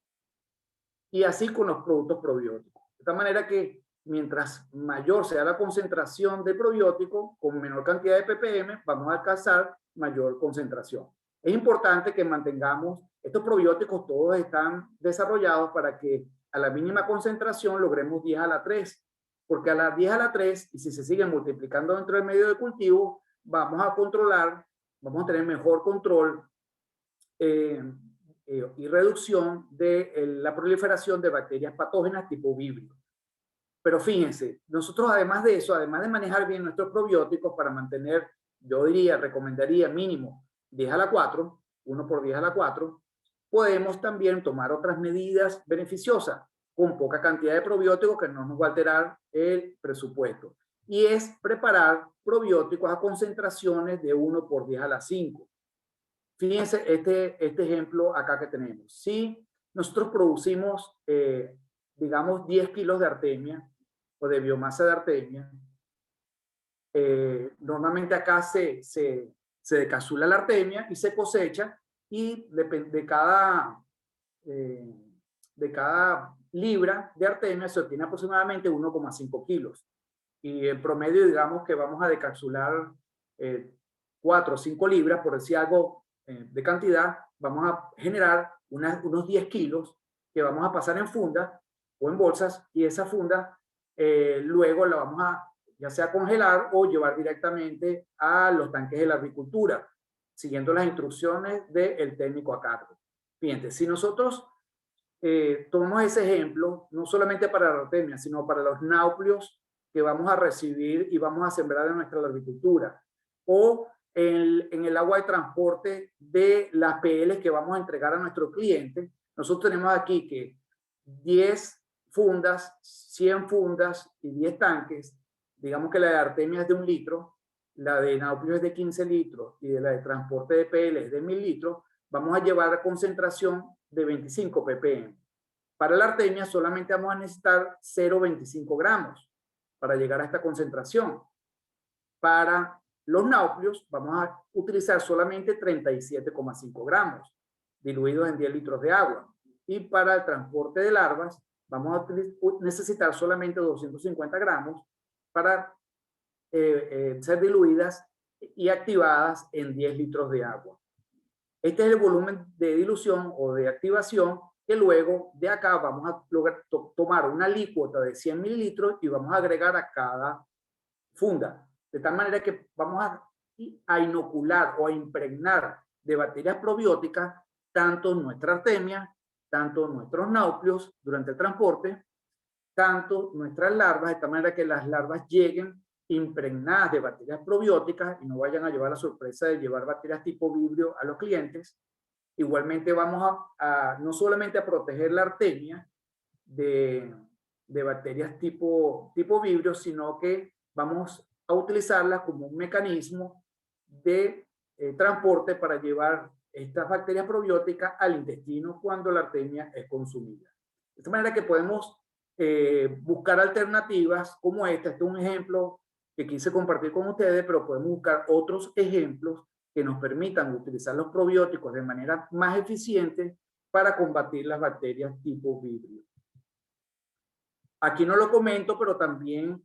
Y así con los productos probióticos. De tal manera que mientras mayor sea la concentración de probiótico, con menor cantidad de ppm, vamos a alcanzar mayor concentración. Es importante que mantengamos, estos probióticos todos están desarrollados para que a la mínima concentración logremos 10 a la 3, porque a las 10 a la 3, y si se siguen multiplicando dentro del medio de cultivo, vamos a controlar, vamos a tener mejor control y reducción de la proliferación de bacterias patógenas tipo vibrio. Pero fíjense, nosotros además de eso, además de manejar bien nuestros probióticos para mantener, yo diría, recomendaría mínimo 10 a la 4, 1 por 10 a la 4, podemos también tomar otras medidas beneficiosas con poca cantidad de probióticos que no nos va a alterar el presupuesto. Y es preparar probióticos a concentraciones de 1 por 10 a la 5. Fíjense este ejemplo acá que tenemos. Si nosotros producimos, digamos, 10 kilos de artemia o de biomasa de artemia, normalmente acá se decapsula la artemia y se cosecha, y de cada libra de artemia se obtiene aproximadamente 1,5 kilos. Y en promedio, digamos que vamos a decapsular 4 o 5 libras, por decir algo de cantidad, vamos a generar unos 10 kilos que vamos a pasar en fundas o en bolsas, y esa funda luego la vamos a ya sea congelar o llevar directamente a los tanques de la agricultura, siguiendo las instrucciones del técnico a cargo. Fíjense, si nosotros tomamos ese ejemplo, no solamente para la artemia, sino para los náuplios que vamos a recibir y vamos a sembrar en nuestra agricultura, o en el agua de transporte de las PLs que vamos a entregar a nuestro cliente, nosotros tenemos aquí que 10 fundas, 100 fundas y 10 tanques. Digamos que la de artemia es de 1 litro, la de nauplio es de 15 litros y de la de transporte de PL es de 1000 litros, vamos a llevar a concentración de 25 ppm. Para la artemia solamente vamos a necesitar 0,25 gramos para llegar a esta concentración. Para los nauplios vamos a utilizar solamente 37,5 gramos diluidos en 10 litros de agua. Y para el transporte de larvas vamos a necesitar solamente 250 gramos para ser diluidas y activadas en 10 litros de agua. Este es el volumen de dilución o de activación que luego de acá vamos a lograr tomar una alícuota de 100 mililitros y vamos a agregar a cada funda. De tal manera que vamos a inocular o a impregnar de bacterias probióticas tanto nuestra artemia, tanto nuestros nauplios durante el transporte, tanto nuestras larvas, de tal manera que las larvas lleguen impregnadas de bacterias probióticas y no vayan a llevar la sorpresa de llevar bacterias tipo vibrio a los clientes. Igualmente vamos no solamente a proteger la artemia de bacterias tipo vibrio, sino que vamos a utilizarlas como un mecanismo de transporte para llevar estas bacterias probióticas al intestino cuando la artemia es consumida. De esta manera que podemos buscar alternativas como esta. Este es un ejemplo que quise compartir con ustedes, pero podemos buscar otros ejemplos que nos permitan utilizar los probióticos de manera más eficiente para combatir las bacterias tipo vibrio. Aquí no lo comento, pero también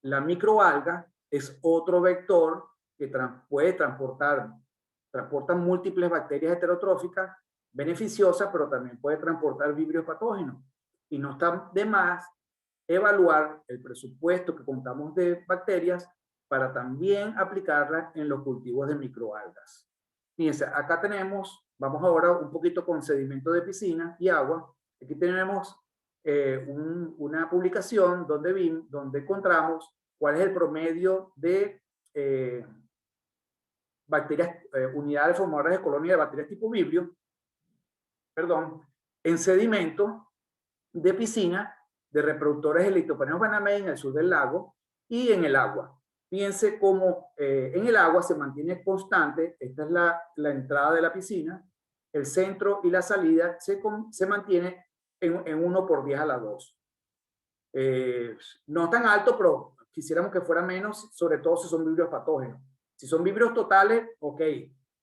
la microalga es otro vector que transporta múltiples bacterias heterotróficas beneficiosas, pero también puede transportar vibrios patógenos. Y no está de más evaluar el presupuesto que contamos de bacterias para también aplicarlas en los cultivos de microalgas. Fíjense, acá tenemos, vamos ahora un poquito con sedimento de piscina y agua. Aquí tenemos una publicación donde encontramos cuál es el promedio de bacterias, unidades formadoras de colonia de bacterias tipo vibrio, en sedimento de piscina de reproductores de Leptosphaerotheca banamei en el sur del lago y en el agua. Fíjense cómo en el agua se mantiene constante. Esta es la entrada de la piscina. el centro y la salida se mantiene en 1 por 10 a la 2. No tan alto, pero quisiéramos que fuera menos, sobre todo si son vibrios patógenos. Si son vibrios totales, ok,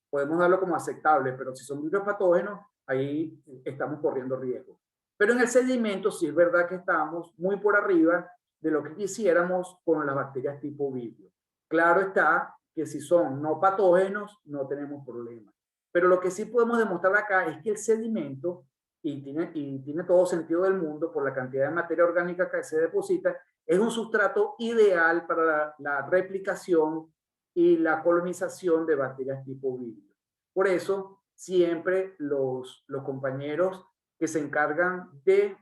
podemos darlo como aceptable, pero si son vibrios patógenos, ahí estamos corriendo riesgo. Pero en el sedimento sí es verdad que estamos muy por arriba de lo que quisiéramos con las bacterias tipo vibrio. Claro está que si son no patógenos, no tenemos problema. Pero lo que sí podemos demostrar acá es que el sedimento, y tiene todo sentido del mundo por la cantidad de materia orgánica que se deposita, es un sustrato ideal para la replicación y la colonización de bacterias tipo vibrio. Por eso, siempre los compañeros que se encargan de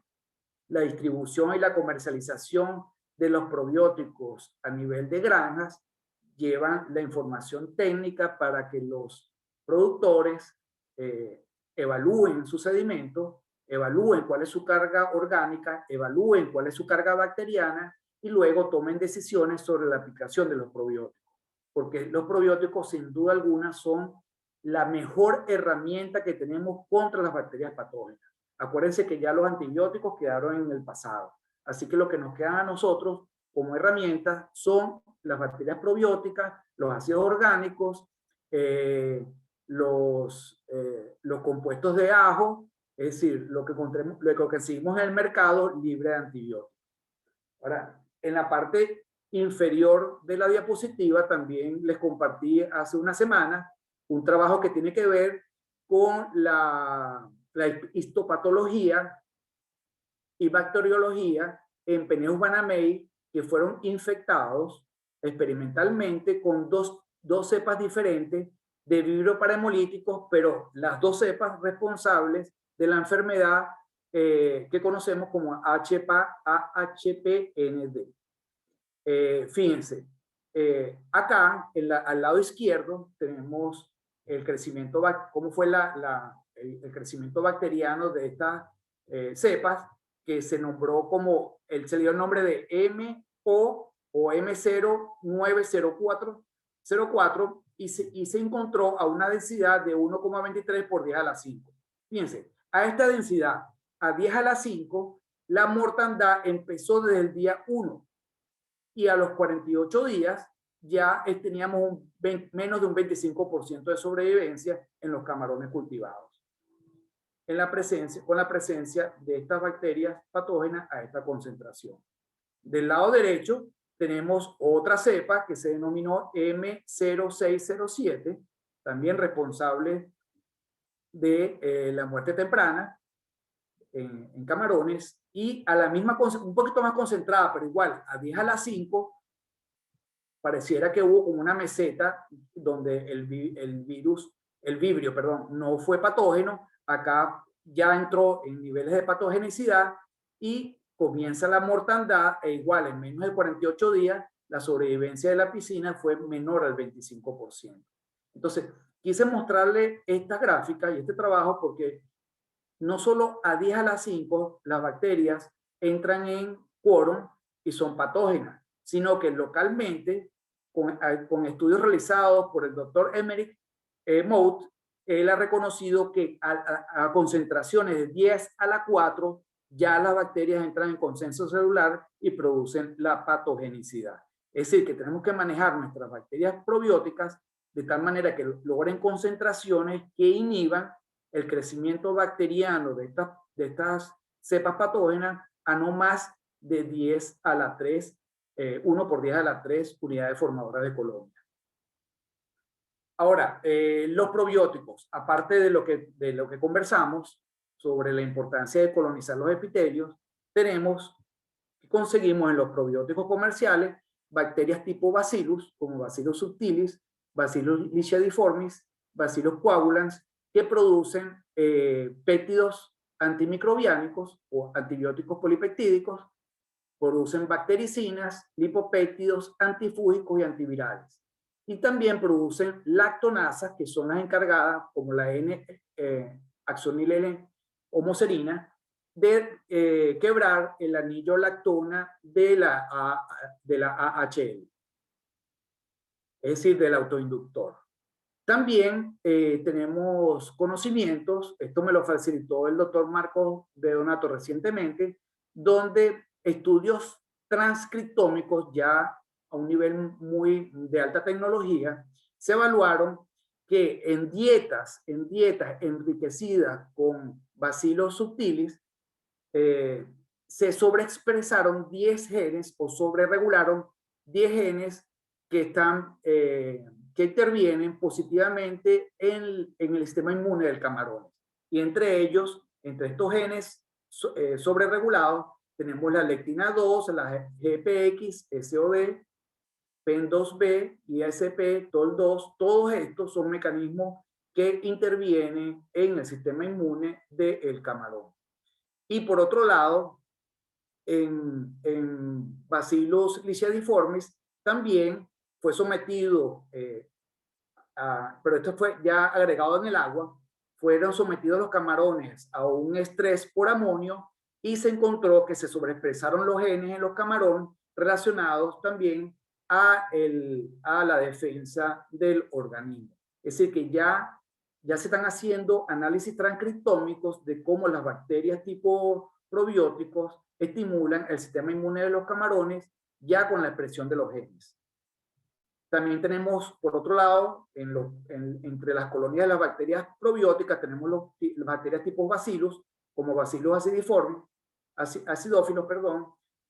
la distribución y la comercialización de los probióticos a nivel de granjas llevan la información técnica para que los productores evalúen su sedimento, evalúen cuál es su carga orgánica, evalúen cuál es su carga bacteriana y luego tomen decisiones sobre la aplicación de los probióticos. Porque los probióticos, sin duda alguna, son la mejor herramienta que tenemos contra las bacterias patógenas. Acuérdense que ya los antibióticos quedaron en el pasado. Así que lo que nos queda a nosotros como herramientas son las bacterias probióticas, los ácidos orgánicos, los compuestos de ajo, es decir, lo que conseguimos en el mercado libre de antibióticos. Ahora, en la parte inferior de la diapositiva también les compartí hace una semana un trabajo que tiene que ver con la histopatología y bacteriología en Peneus banamei que fueron infectados experimentalmente con dos cepas diferentes de vibrio parahemolíticos, pero las dos cepas responsables de la enfermedad que conocemos como HPND. Fíjense, acá al lado izquierdo tenemos el crecimiento, cómo fue el crecimiento bacteriano de estas cepas, que se nombró como, se le dio el nombre de MO o M0904 y se encontró a una densidad de 1,23 por 10 a la 5. Fíjense, a esta densidad, a 10 a la 5, la mortandad empezó desde el día 1 y a los 48 días ya teníamos menos de un 25% de sobrevivencia en los camarones cultivados. Con la presencia de estas bacterias patógenas a esta concentración. Del lado derecho tenemos otra cepa que se denominó M0607, también responsable de la muerte temprana en camarones, y a la misma, un poquito más concentrada, pero igual, a 10 a la 5, pareciera que hubo como una meseta donde el vibrio, no fue patógeno. Acá ya entró en niveles de patogenicidad y comienza la mortandad, e igual en menos de 48 días la sobrevivencia de la piscina fue menor al 25%. Entonces, quise mostrarle esta gráfica y este trabajo porque no solo a 10 a la 5 las bacterias entran en quórum y son patógenas, sino que localmente, con estudios realizados por el doctor Emerick Mout, él ha reconocido que a concentraciones de 10 a la 4 ya las bacterias entran en consenso celular y producen la patogenicidad. Es decir, que tenemos que manejar nuestras bacterias probióticas de tal manera que logren concentraciones que inhiban el crecimiento bacteriano de estas cepas patógenas a no más de 10 a la 3, 1 por 10 a la 3 unidades formadoras de colonia. Ahora, los probióticos, aparte de lo que conversamos sobre la importancia de colonizar los epitelios, conseguimos en los probióticos comerciales bacterias tipo Bacillus, como Bacillus subtilis, Bacillus licheniformis, Bacillus coagulans, que producen péptidos antimicrobiánicos o antibióticos polipeptídicos, producen bactericinas, lipopéptidos, antifúngicos y antivirales. Y también producen lactonasas, que son las encargadas, como la N-axonil-homoserina, de quebrar el anillo lactona de la AHL, es decir, del autoinductor. También tenemos conocimientos, esto me lo facilitó el doctor Marcos de Donato recientemente, donde estudios transcriptómicos ya a un nivel muy de alta tecnología, se evaluaron que en dietas enriquecidas con Bacillus subtilis, se sobreexpresaron 10 genes o sobreregularon 10 genes que están que intervienen positivamente en el sistema inmune del camarón. Y entre ellos, entre estos genes sobreregulados, tenemos la lectina 2, la GPX, SOD, PEN2B, ISP, TOL2, todos estos son mecanismos que intervienen en el sistema inmune del camarón. Y por otro lado, en Bacillus licheniformis también fue sometido, pero esto fue ya agregado en el agua, fueron sometidos los camarones a un estrés por amonio y se encontró que se sobreexpresaron los genes en los camarones relacionados también a la defensa del organismo. Es decir, que ya se están haciendo análisis transcriptómicos de cómo las bacterias tipo probióticos estimulan el sistema inmune de los camarones ya con la expresión de los genes. También tenemos, por otro lado, entre las colonias de las bacterias probióticas, tenemos las bacterias tipo Bacillus, como Bacillus acidófilos,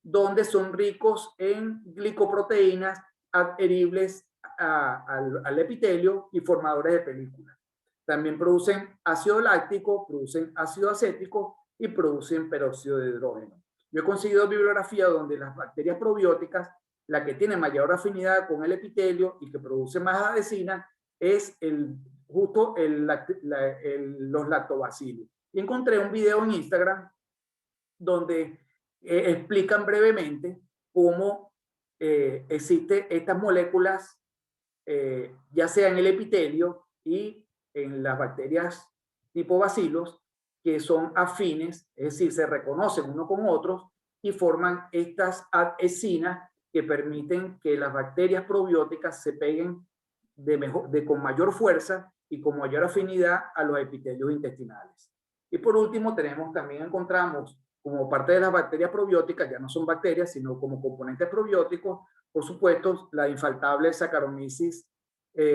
donde son ricos en glicoproteínas adheribles al epitelio y formadores de película. También producen ácido láctico, producen ácido acético y producen peróxido de hidrógeno. Yo he conseguido bibliografía donde las bacterias probióticas, la que tiene mayor afinidad con el epitelio y que produce más adhesina, es los lactobacillus. Y encontré un video en Instagram donde explican brevemente cómo existen estas moléculas, ya sea en el epitelio y en las bacterias tipo bacilos, que son afines, es decir, se reconocen uno con otros y forman estas adhesinas que permiten que las bacterias probióticas se peguen con mayor fuerza y con mayor afinidad a los epitelios intestinales. Y por último, también encontramos como parte de las bacterias probióticas, ya no son bacterias, sino como componentes probióticos, por supuesto, la infaltable Saccharomyces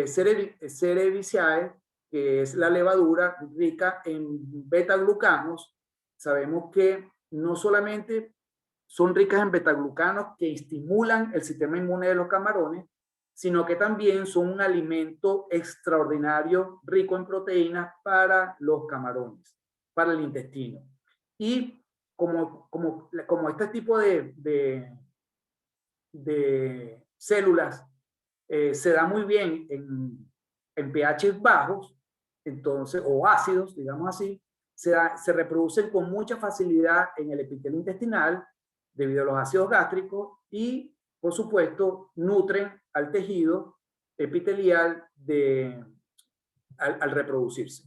cerevisiae, que es la levadura rica en beta-glucanos. Sabemos que no solamente son ricas en beta-glucanos que estimulan el sistema inmune de los camarones, sino que también son un alimento extraordinario, rico en proteínas para los camarones, para el intestino. Y como este tipo de células se da muy bien en pH bajos, entonces, o ácidos, digamos así, se reproducen con mucha facilidad en el epitelio intestinal debido a los ácidos gástricos y, por supuesto, nutren al tejido epitelial al reproducirse.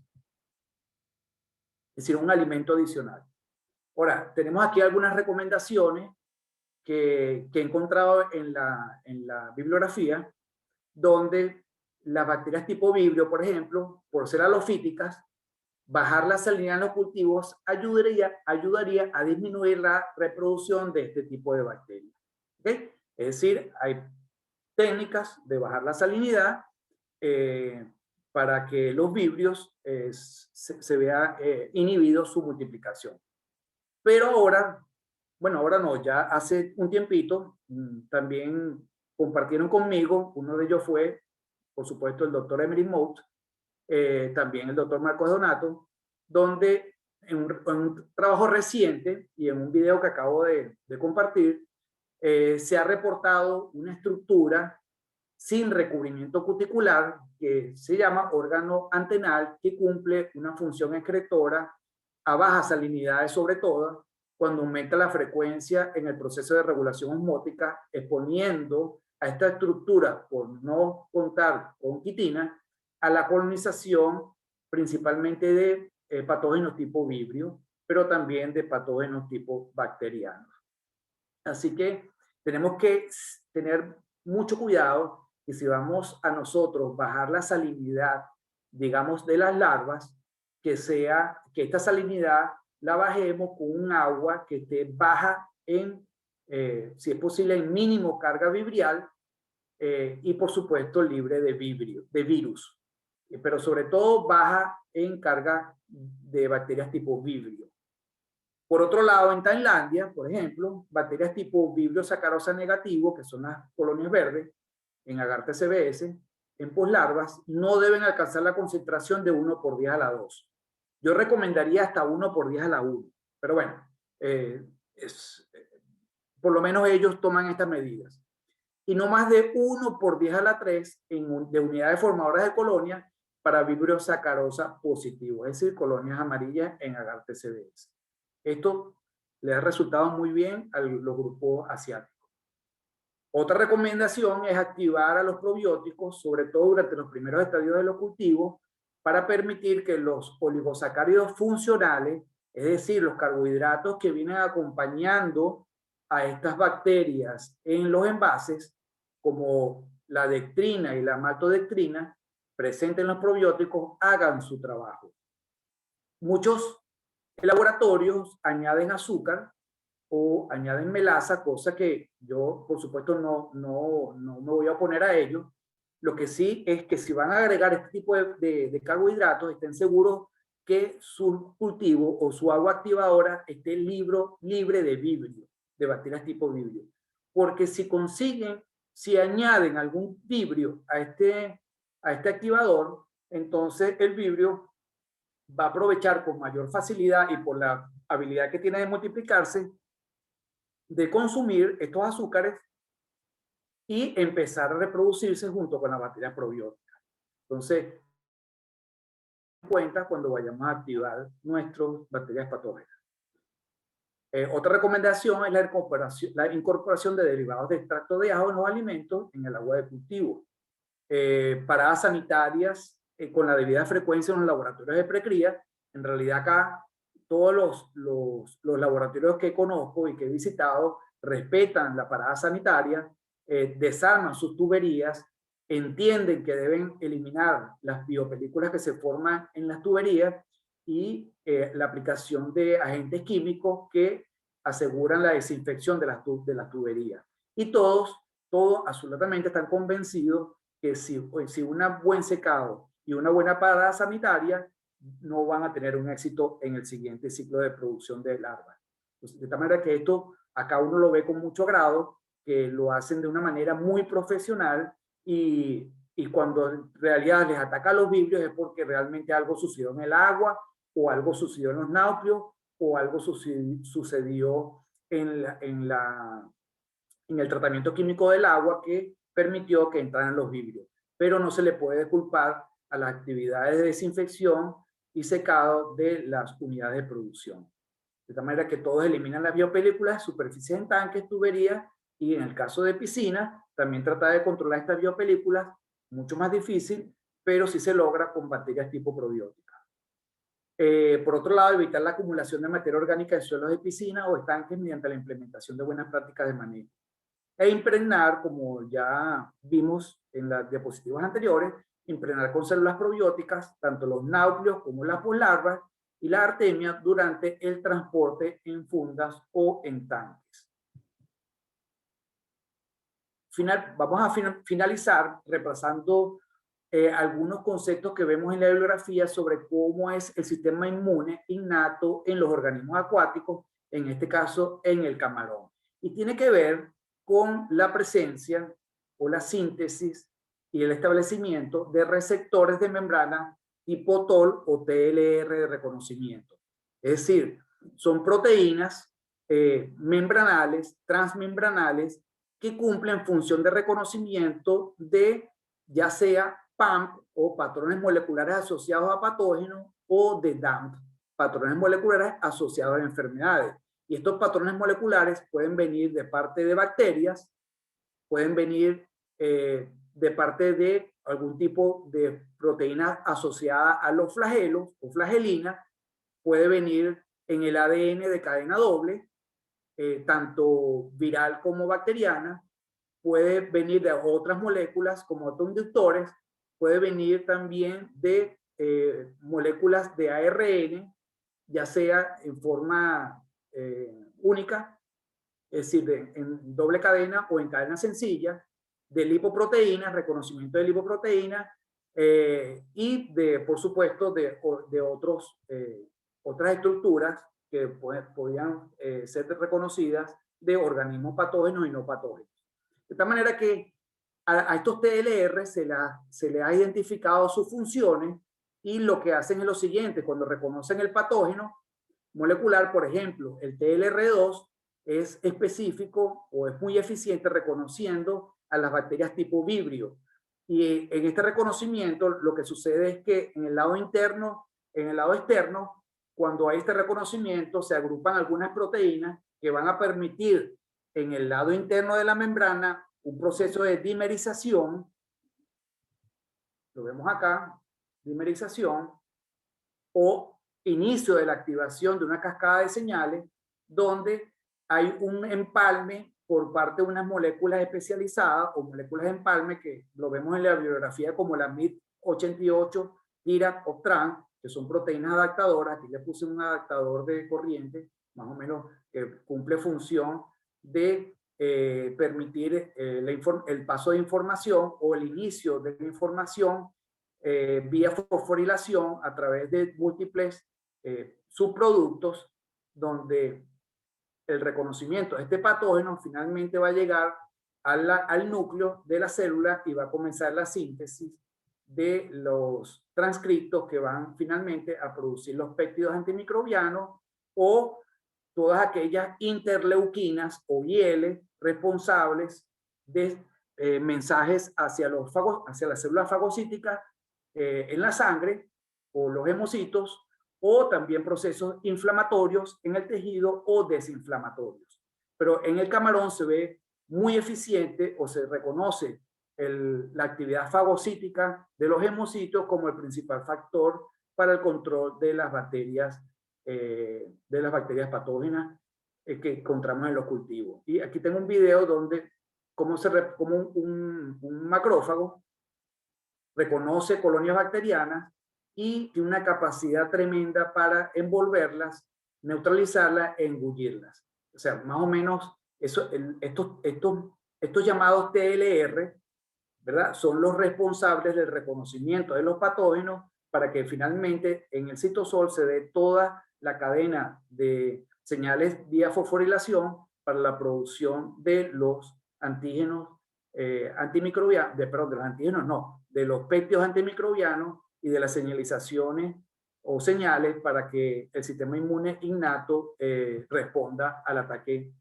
Es decir, un alimento adicional. Ahora, tenemos aquí algunas recomendaciones que he encontrado en la bibliografía, donde las bacterias tipo Vibrio, por ejemplo, por ser halofíticas, bajar la salinidad en los cultivos ayudaría a disminuir la reproducción de este tipo de bacterias. ¿Okay? Es decir, hay técnicas de bajar la salinidad para que los vibrios se vea inhibido su multiplicación. Pero ahora, bueno, ahora no, ya hace un tiempito también compartieron conmigo, uno de ellos fue, por supuesto, el doctor Emery Mout, también el doctor Marcos Donato, donde en un trabajo reciente y en un video que acabo de compartir, se ha reportado una estructura sin recubrimiento cuticular que se llama órgano antenal, que cumple una función excretora a bajas salinidades, sobre todo cuando aumenta la frecuencia en el proceso de regulación osmótica, exponiendo a esta estructura, por no contar con quitina, a la colonización principalmente de patógenos tipo vibrio, pero también de patógenos tipo bacterianos. Así que tenemos que tener mucho cuidado y si vamos a nosotros bajar la salinidad, digamos, de las larvas, que esta salinidad la bajemos con un agua que esté baja en, si es posible, en mínimo carga vibrial, y por supuesto libre de virus, pero sobre todo baja en carga de bacterias tipo vibrio. Por otro lado, en Tailandia, por ejemplo, bacterias tipo Vibrio sacarosa negativo, que son las colonias verdes, en Agarthes CBS, en poslarvas, no deben alcanzar la concentración de 1 por 10 a la 2. Yo recomendaría hasta 1 por 10 a la 1, pero bueno, por lo menos ellos toman estas medidas. Y no más de 1 por 10 a la 3 de unidades formadoras de colonias para Vibrio sacarosa positivo, es decir, colonias amarillas en Agarthes CBS. Esto le ha resultado muy bien a los grupos asiáticos. Otra recomendación es activar a los probióticos, sobre todo durante los primeros estadios de los cultivos, para permitir que los oligosacáridos funcionales, es decir, los carbohidratos que vienen acompañando a estas bacterias en los envases, como la dextrina y la maltodextrina, presentes en los probióticos, hagan su trabajo. Muchos laboratorios añaden azúcar o añaden melaza, cosa que yo, por supuesto, no me voy a oponer a ello. Lo que sí es que si van a agregar este tipo de carbohidratos, estén seguros que su cultivo o su agua activadora esté libre de vibrio, de bacterias tipo vibrio. Porque si añaden algún vibrio a este activador, entonces el vibrio va a aprovechar con mayor facilidad y por la habilidad que tiene de multiplicarse, de consumir estos azúcares y empezar a reproducirse junto con la bacteria probiótica. Entonces, en cuenta cuando vayamos a activar nuestras bacterias patógenas. Otra recomendación es la incorporación de derivados de extracto de ajo en los alimentos en el agua de cultivo. Paradas sanitarias con la debida frecuencia en los laboratorios de precría. En realidad acá todos los laboratorios que conozco y que he visitado respetan la parada sanitaria, desarman sus tuberías, entienden que deben eliminar las biopelículas que se forman en las tuberías y la aplicación de agentes químicos que aseguran la desinfección de las tuberías. Y todos absolutamente están convencidos que si un buen secado y una buena parada sanitaria no van a tener un éxito en el siguiente ciclo de producción de larvas. Entonces, de tal manera que esto acá uno lo ve con mucho grado, que lo hacen de una manera muy profesional y cuando en realidad les ataca a los vibrios es porque realmente algo sucedió en el agua o algo sucedió en los náuseos o algo sucedió en el tratamiento químico del agua que permitió que entraran los vibrios. Pero no se le puede culpar a las actividades de desinfección y secado de las unidades de producción. De tal manera que todos eliminan las biopelículas, superficies en tanques, tuberías, y en el caso de piscinas, también trata de controlar estas biopelículas, mucho más difícil, pero sí se logra con bacterias tipo probióticas. Por otro lado, evitar la acumulación de materia orgánica en suelos de piscina o estanques mediante la implementación de buenas prácticas de manejo. E impregnar, como ya vimos en las diapositivas anteriores, impregnar con células probióticas, tanto los náuplios como las poslarvas y la artemia durante el transporte en fundas o en tanques. Vamos a finalizar repasando algunos conceptos que vemos en la bibliografía sobre cómo es el sistema inmune innato en los organismos acuáticos, en este caso en el camarón. Y tiene que ver con la presencia o la síntesis y el establecimiento de receptores de membrana tipo TOL o TLR de reconocimiento. Es decir, son proteínas membranales, transmembranales, que cumplen función de reconocimiento de ya sea PAMP o patrones moleculares asociados a patógenos o de DAMP, patrones moleculares asociados a enfermedades. Y estos patrones moleculares pueden venir de parte de bacterias, pueden venir de parte de algún tipo de proteína asociada a los flagelos o flagelina, puede venir en el ADN de cadena doble, tanto viral como bacteriana, puede venir de otras moléculas como autoinductores, puede venir también de moléculas de ARN, ya sea en forma única, es decir, en doble cadena o en cadena sencilla, de lipoproteínas, reconocimiento de lipoproteínas, y por supuesto, de otras estructuras que podían ser reconocidas de organismos patógenos y no patógenos. De tal manera que a estos TLR se le ha identificado sus funciones y lo que hacen es lo siguiente: cuando reconocen el patógeno molecular, por ejemplo, el TLR2 es específico o es muy eficiente reconociendo a las bacterias tipo Vibrio. Y en este reconocimiento lo que sucede es que en el lado interno, en el lado externo, cuando hay este reconocimiento, se agrupan algunas proteínas que van a permitir en el lado interno de la membrana un proceso de dimerización. Lo vemos acá, dimerización, o inicio de la activación de una cascada de señales donde hay un empalme por parte de unas moléculas especializadas o moléculas de empalme que lo vemos en la bibliografía como la MIT88, TIRA-OPTRAN, que son proteínas adaptadoras. Aquí le puse un adaptador de corriente, más o menos, que cumple función de permitir el paso de información o el inicio de la información vía fosforilación a través de múltiples subproductos, donde el reconocimiento de este patógeno finalmente va a llegar al núcleo de la célula y va a comenzar la síntesis de los transcriptos que van finalmente a producir los péptidos antimicrobianos o todas aquellas interleuquinas o IL responsables de mensajes hacia las células fagocíticas en la sangre o los hemocitos, o también procesos inflamatorios en el tejido o desinflamatorios. Pero en el camarón se ve muy eficiente o se reconoce la actividad fagocítica de los hemocitos como el principal factor para el control de las bacterias patógenas que encontramos en los cultivos. Y aquí tengo un video donde cómo un macrófago reconoce colonias bacterianas y tiene una capacidad tremenda para envolverlas, neutralizarlas e engullirlas. O sea, más o menos estos llamados TLR, ¿verdad?, son los responsables del reconocimiento de los patógenos para que finalmente en el citosol se dé toda la cadena de señales vía fosforilación para la producción de los antígenos antimicrobianos, de los antígenos no, de los péptidos antimicrobianos y de las señalizaciones o señales para que el sistema inmune innato responda al ataque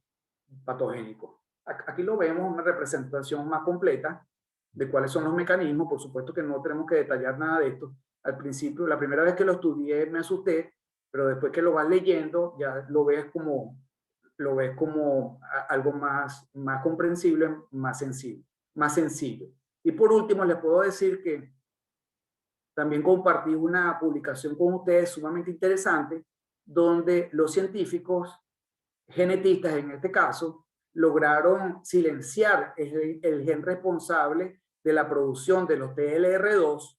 patogénico. Aquí lo vemos, una representación más completa de cuáles son los mecanismos. Por supuesto que no tenemos que detallar nada de esto. Al principio, la primera vez que lo estudié me asusté, pero después que lo vas leyendo ya lo ves como algo más comprensible, más sencillo. Y por último, les puedo decir que también compartí una publicación con ustedes sumamente interesante, donde los científicos, genetistas en este caso, lograron silenciar el gen responsable de la producción de los TLR2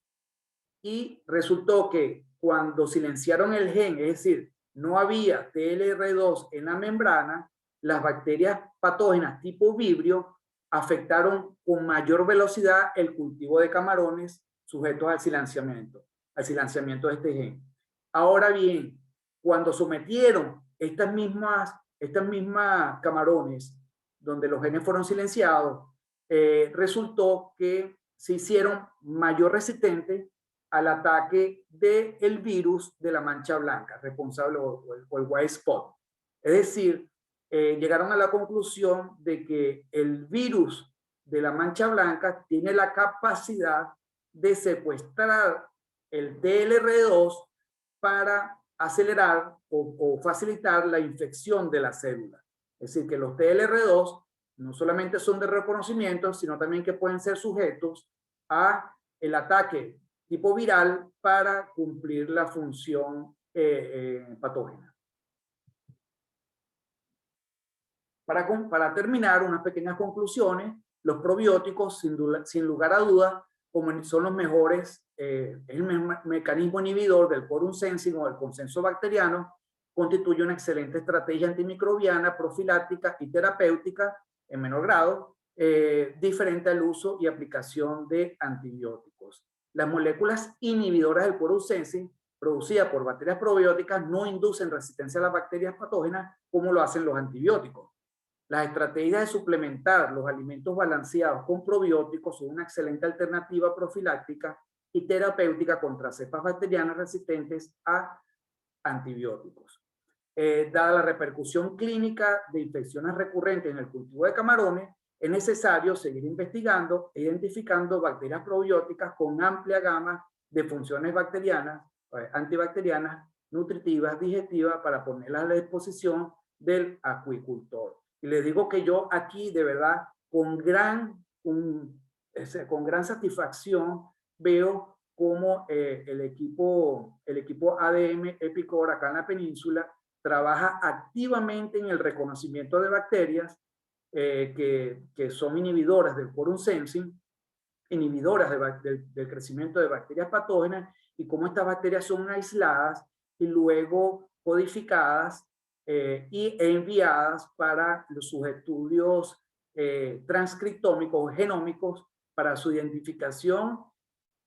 y resultó que cuando silenciaron el gen, es decir, no había TLR2 en la membrana, las bacterias patógenas tipo Vibrio afectaron con mayor velocidad el cultivo de camarones sujetos al silenciamiento de este gen. Ahora bien, cuando sometieron estas mismas camarones donde los genes fueron silenciados, resultó que se hicieron mayor resistentes al ataque del virus de la mancha blanca, responsable o el white spot. Es decir, llegaron a la conclusión de que el virus de la mancha blanca tiene la capacidad de secuestrar el TLR2 para acelerar o facilitar la infección de la célula. Es decir, que los TLR2 no solamente son de reconocimiento, sino también que pueden ser sujetos a el ataque tipo viral para cumplir la función patógena. Para terminar, unas pequeñas conclusiones. los probióticos, sin lugar a dudas, como son los mejores, es el mecanismo inhibidor del quorum sensing o del consenso bacteriano, constituye una excelente estrategia antimicrobiana, profiláctica y terapéutica en menor grado, diferente al uso y aplicación de antibióticos. Las moléculas inhibidoras del quorum sensing producidas por bacterias probióticas no inducen resistencia a las bacterias patógenas como lo hacen los antibióticos. Las estrategias de suplementar los alimentos balanceados con probióticos son una excelente alternativa profiláctica y terapéutica contra cepas bacterianas resistentes a antibióticos. Dada la repercusión clínica de infecciones recurrentes en el cultivo de camarones, es necesario seguir investigando e identificando bacterias probióticas con amplia gama de funciones bacterianas, antibacterianas, nutritivas, digestivas, para ponerlas a la disposición del acuicultor. Y les digo que yo aquí, de verdad, con gran satisfacción, veo cómo el equipo ADM Epicor acá en la península trabaja activamente en el reconocimiento de bacterias que son inhibidoras del quorum sensing, inhibidoras del crecimiento de bacterias patógenas, y cómo estas bacterias son aisladas y luego codificadas e enviadas para sus estudios transcriptómicos o genómicos para su identificación,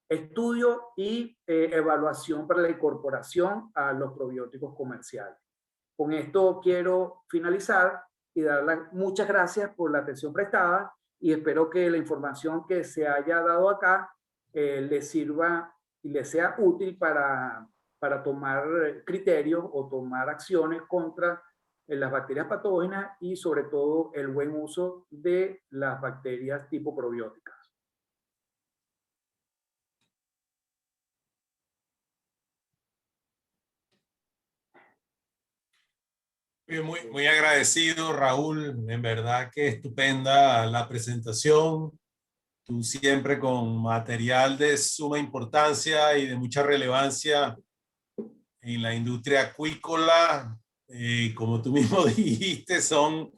estudio y evaluación para la incorporación a los probióticos comerciales. Con esto quiero finalizar y dar muchas gracias por la atención prestada, y espero que la información que se haya dado acá les sirva y les sea útil para tomar criterios o tomar acciones contra las bacterias patógenas y sobre todo el buen uso de las bacterias tipo probióticas. Muy agradecido, Raúl. En verdad que estupenda la presentación. Tú siempre con material de suma importancia y de mucha relevancia en la industria acuícola. Como tú mismo dijiste, son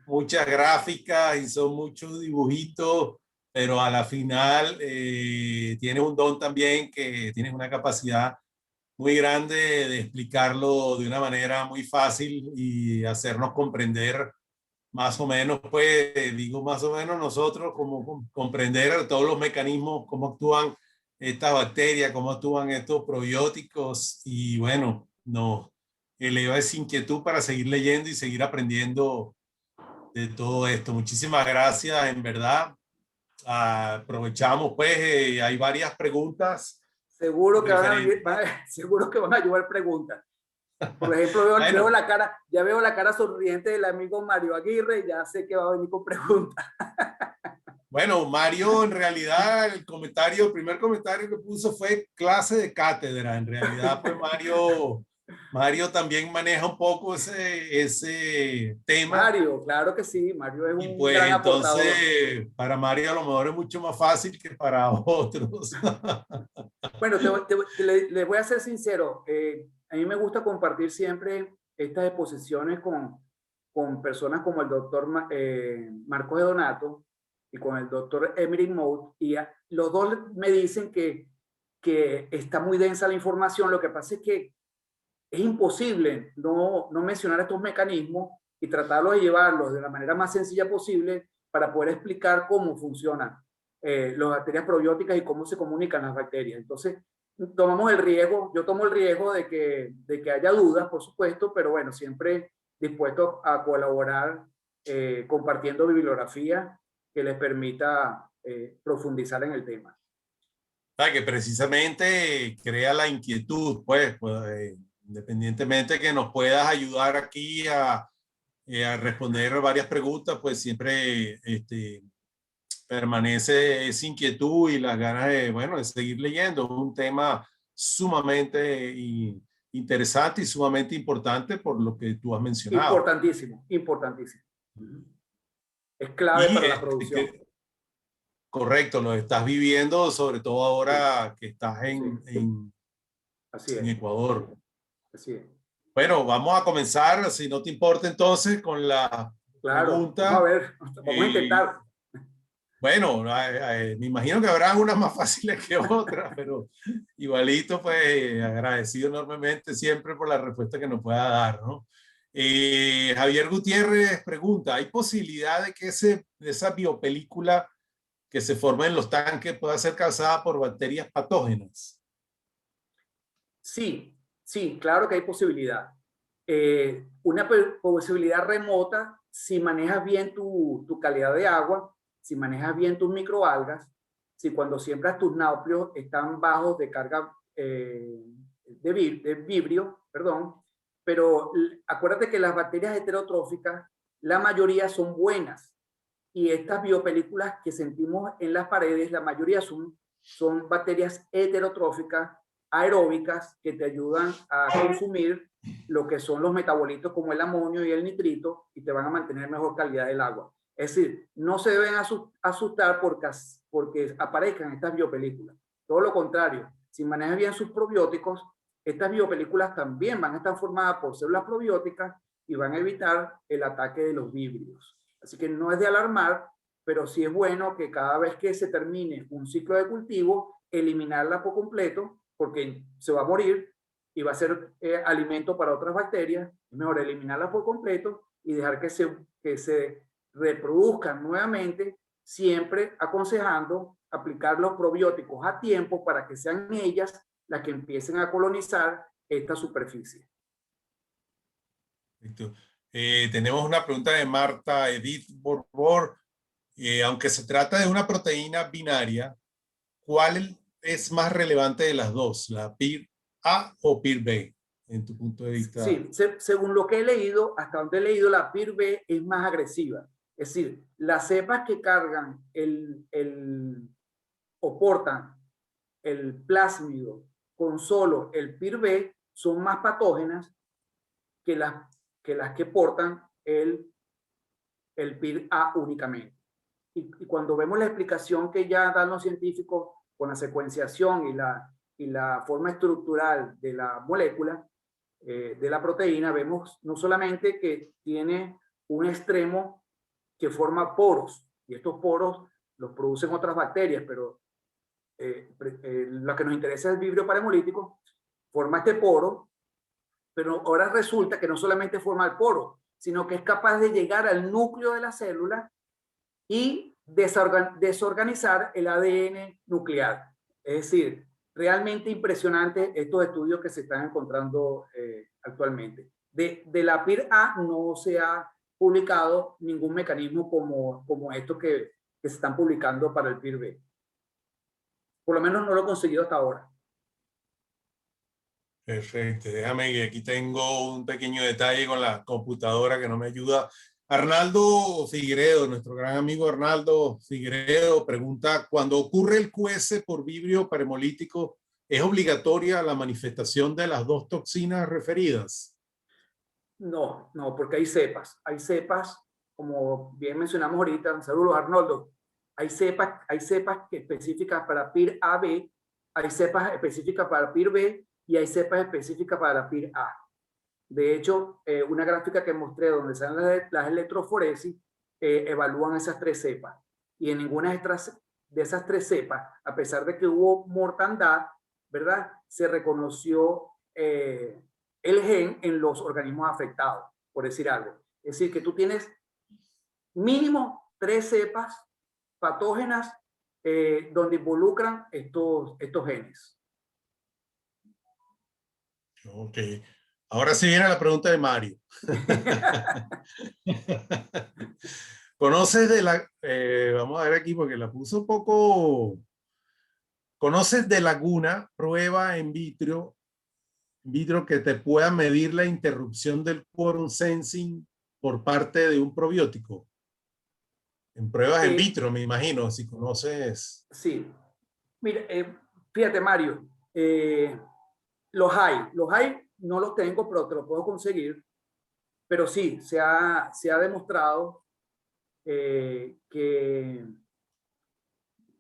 muchas gráficas y son muchos dibujitos, pero a la final tienes un don también, que tienes una capacidad muy grande de explicarlo de una manera muy fácil y hacernos comprender más o menos, pues digo más o menos nosotros, como comprender todos los mecanismos, cómo actúan estas bacterias, cómo actúan estos probióticos, y bueno, nos eleva esa inquietud para seguir leyendo y seguir aprendiendo de todo esto. Muchísimas gracias, en verdad. Aprovechamos, pues, hay varias preguntas. Seguro que seguro que van a llevar preguntas. Por ejemplo, Bueno, ya veo la cara sonriente del amigo Mario Aguirre, ya sé que va a venir con preguntas. bueno, Mario, en realidad el primer comentario que puso fue clase de cátedra. En realidad, pues Mario también maneja un poco ese tema. Mario, claro que sí, Mario es Y un pues gran aportador. entonces, para Mario a lo mejor es mucho más fácil que para otros. Bueno, les voy a ser sincero, a mí me gusta compartir siempre estas exposiciones con personas como el doctor Marcos de Donato y con el doctor Emerick Mout, y los dos me dicen que está muy densa la información. Lo que pasa es que es imposible no mencionar estos mecanismos y tratarlos de llevarlos de la manera más sencilla posible para poder explicar cómo funcionan las bacterias probióticas y cómo se comunican las bacterias. Entonces, tomamos el riesgo, yo tomo el riesgo de que haya dudas, por supuesto, pero bueno, siempre dispuesto a colaborar compartiendo bibliografía que les permita profundizar en el tema. O sea, que precisamente crea la inquietud, pues independientemente que nos puedas ayudar aquí a responder varias preguntas, pues siempre permanece esa inquietud y las ganas de, bueno, de seguir leyendo. Un tema sumamente interesante y sumamente importante por lo que tú has mencionado. Importantísimo, importantísimo. Es clave Y para la producción. correcto, lo estás viviendo, sobre todo ahora que estás Así en es. Ecuador. Así es. Bueno, vamos a comenzar, si no te importa entonces, con la Claro, pregunta. vamos a ver, vamos a intentar. Bueno, me imagino que habrá unas más fáciles que otras, pero igualito, pues agradecido enormemente siempre por la respuesta que nos pueda dar, ¿no? Javier Gutiérrez pregunta, ¿hay posibilidad de que esa biopelícula que se forma en los tanques pueda ser causada por bacterias patógenas? Sí, sí, claro que hay posibilidad. Una posibilidad remota si manejas bien tu calidad de agua, si manejas bien tus microalgas, si cuando siembras tus náuplios están bajos de carga de vibrio, perdón, pero acuérdate que las bacterias heterotróficas, la mayoría son buenas y estas biopelículas que sentimos en las paredes, la mayoría son bacterias heterotróficas, aeróbicas, que te ayudan a consumir lo que son los metabolitos como el amonio y el nitrito y te van a mantener mejor calidad del agua. Es decir, no se deben asustar porque aparezcan estas biopelículas. Todo lo contrario, si manejas bien sus probióticos, estas biopelículas también van a estar formadas por células probióticas y van a evitar el ataque de los víbridos. Así que no es de alarmar, pero sí es bueno que cada vez que se termine un ciclo de cultivo, eliminarla por completo, porque se va a morir y va a ser alimento para otras bacterias. Es mejor eliminarla por completo y dejar que se reproduzcan nuevamente, siempre aconsejando aplicar los probióticos a tiempo para que sean ellas las que empiecen a colonizar esta superficie. Perfecto. Tenemos una pregunta de Marta Edith Borbor. Aunque se trata de una proteína binaria, ¿cuál es más relevante de las dos? ¿La PIR-A o PIR-B? En tu punto de vista. Sí, según lo que he leído, hasta donde he leído, la PIR-B es más agresiva. Es decir, las cepas que cargan o portan el plásmido con solo el PIR-B son más patógenas que las que portan el PIR-A únicamente. Y cuando vemos la explicación que ya dan los científicos con la secuenciación y la forma estructural de la molécula, de la proteína, vemos no solamente que tiene un extremo que forma poros, y estos poros los producen otras bacterias, pero lo que nos interesa es el vibrio parahemolítico, forma este poro, pero ahora resulta que no solamente forma el poro, sino que es capaz de llegar al núcleo de la célula y desorganizar el ADN nuclear. Es decir, realmente impresionante estos estudios que se están encontrando actualmente. De la PIR-A no se ha publicado ningún mecanismo como estos que se están publicando para el PIR-B. Por lo menos no lo he conseguido hasta ahora. Perfecto. Déjame que aquí tengo un pequeño detalle con la computadora que no me ayuda. Arnaldo Figueredo, nuestro gran amigo Arnaldo Figueredo, pregunta, cuando ocurre el QS por vibrio parahemolítico, ¿es obligatoria la manifestación de las dos toxinas referidas? No, no, porque hay cepas, como bien mencionamos ahorita, saludos Arnoldo, hay cepas específicas para PIR-AB, hay cepas específicas para PIR-B y hay cepas específicas para la PIR-A. De hecho, una gráfica que mostré donde salen las electroforesis, evalúan esas tres cepas. Y en ninguna de esas tres cepas, a pesar de que hubo mortandad, ¿verdad? Se reconoció el gen en los organismos afectados, por decir algo. Es decir, que tú tienes mínimo tres cepas patógenas donde involucran estos genes. Ok. Ahora sí viene la pregunta de Mario. ¿Conoces vamos a ver aquí porque la puso un poco, ¿conoces de alguna prueba en vitro que te pueda medir la interrupción del quorum sensing por parte de un probiótico? En pruebas en vitro, me imagino, si conoces. Sí. Mira, fíjate, Mario, los hay, no los tengo, pero te los puedo conseguir. Pero sí, se ha demostrado que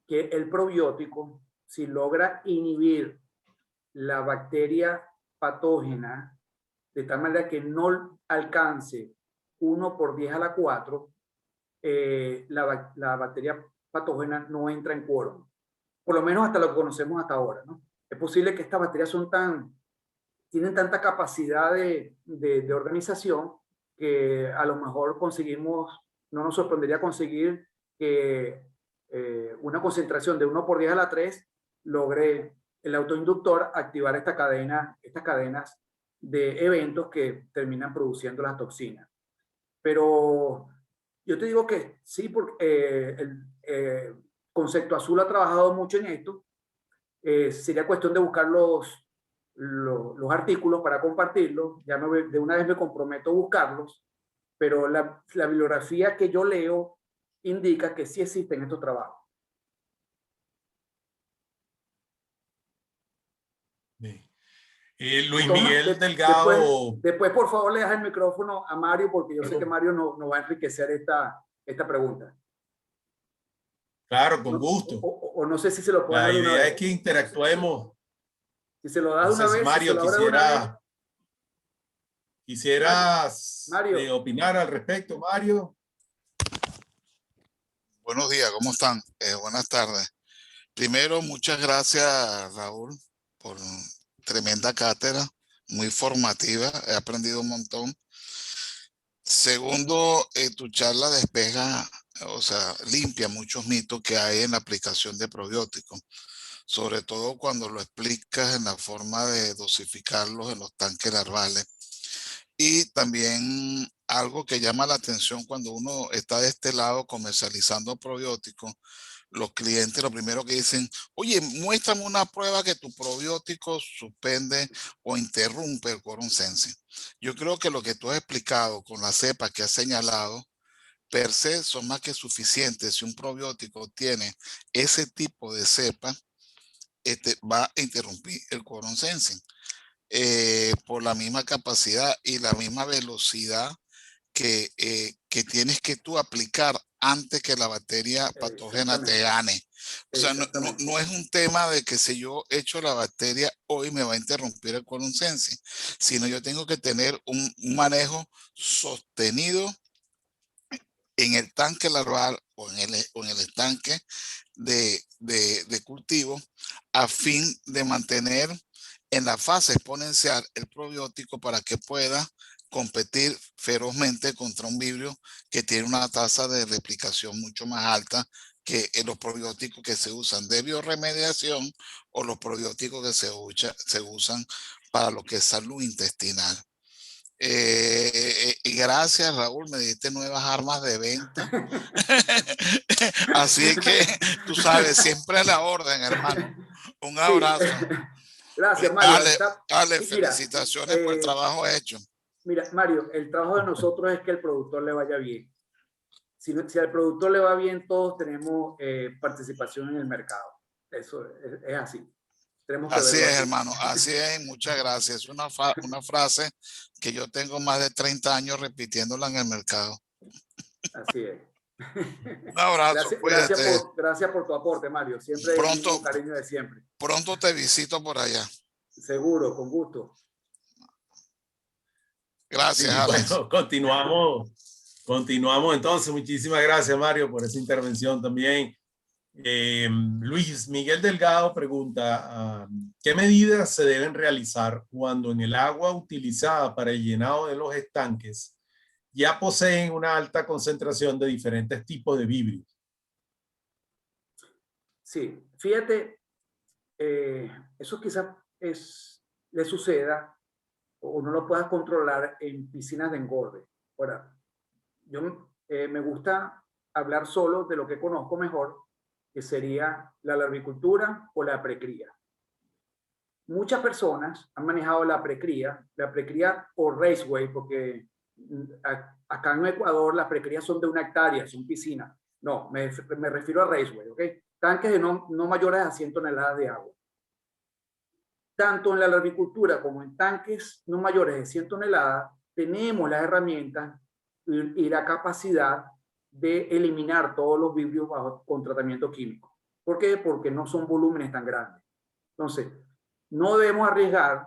el probiótico, si logra inhibir la bacteria patógena de tal manera que no alcance 1 por 10 a la 4, la bacteria patógena no entra en quórum, por lo menos hasta lo que conocemos hasta ahora, ¿no? Es posible que estas bacterias tienen tanta capacidad de organización que a lo mejor no nos sorprendería conseguir que una concentración de 1/10⁻³ logre el autoinductor activar estas cadenas de eventos que terminan produciendo las toxinas. Pero yo te digo que sí, porque el Concepto Azul ha trabajado mucho en esto. Sería cuestión de buscar los artículos para compartirlos. De una vez me comprometo a buscarlos, pero la bibliografía que yo leo indica que sí existen estos trabajos. Luis Miguel Delgado. Después, por favor, le das el micrófono a Mario, porque yo sé que Mario nos va a enriquecer esta pregunta. Claro, con gusto. O no sé si se lo puedo dar. La idea es que interactuemos. Si se lo das de una vez. Mario, quisieras Mario. opinar al respecto, Mario. Buenos días, ¿cómo están? Buenas tardes. Primero, muchas gracias, Raúl, por tremenda cátedra, muy formativa, he aprendido un montón. Segundo, tu charla despeja, o sea, limpia muchos mitos que hay en la aplicación de probióticos, sobre todo cuando lo explicas en la forma de dosificarlos en los tanques larvales. Y también algo que llama la atención cuando uno está de este lado comercializando probióticos, los clientes lo primero que dicen, oye, muéstrame una prueba que tu probiótico suspende o interrumpe el quorum sensing. Yo creo que lo que tú has explicado con la cepa que has señalado, per se son más que suficientes. Si un probiótico tiene ese tipo de cepa, va a interrumpir el quorum sensing. Por la misma capacidad y la misma velocidad que tienes que tú aplicar antes que la bacteria patógena te gane. O sea, no es un tema de que si yo echo la bacteria hoy me va a interrumpir el quorum sensing, sino yo tengo que tener un manejo sostenido en el tanque larval o en el estanque de cultivo, a fin de mantener en la fase exponencial el probiótico para que pueda competir ferozmente contra un vibrio que tiene una tasa de replicación mucho más alta que los probióticos que se usan de bioremediación o los probióticos que se usan para lo que es salud intestinal. Y gracias, Raúl, me diste nuevas armas de venta. Así que tú sabes, siempre a la orden, hermano. Un abrazo. Sí. Gracias, Mario. Dale, felicitaciones por el trabajo hecho. Mira, Mario, el trabajo de nosotros es que el productor le vaya bien. Si al productor le va bien, todos tenemos participación en el mercado. Eso es así. Así es, hermano, así es, muchas gracias. Es una frase que yo tengo más de 30 años repitiéndola en el mercado. Así es. Un abrazo, gracias por tu aporte, Mario. Siempre pronto, con cariño de siempre. Pronto te visito por allá. Seguro, con gusto. Gracias, Alex. Bueno, continuamos entonces. Muchísimas gracias, Mario, por esa intervención también. Luis Miguel Delgado pregunta, ¿qué medidas se deben realizar cuando en el agua utilizada para el llenado de los estanques ya poseen una alta concentración de diferentes tipos de vibrios? Sí, fíjate, eso quizás le suceda o no lo puedas controlar en piscinas de engorde. Ahora, yo me gusta hablar solo de lo que conozco mejor, que sería la larvicultura o la precría. Muchas personas han manejado la precría o raceway, porque acá en Ecuador las precrías son de 1 hectárea, son piscinas. No, me refiero a raceway, ¿ok? Tanques de no mayores a 100 toneladas de agua. Tanto en la larvicultura como en tanques no mayores de 100 toneladas, tenemos las herramientas y la capacidad de eliminar todos los vibrios con tratamiento químico. ¿Por qué? Porque no son volúmenes tan grandes. Entonces, no debemos arriesgar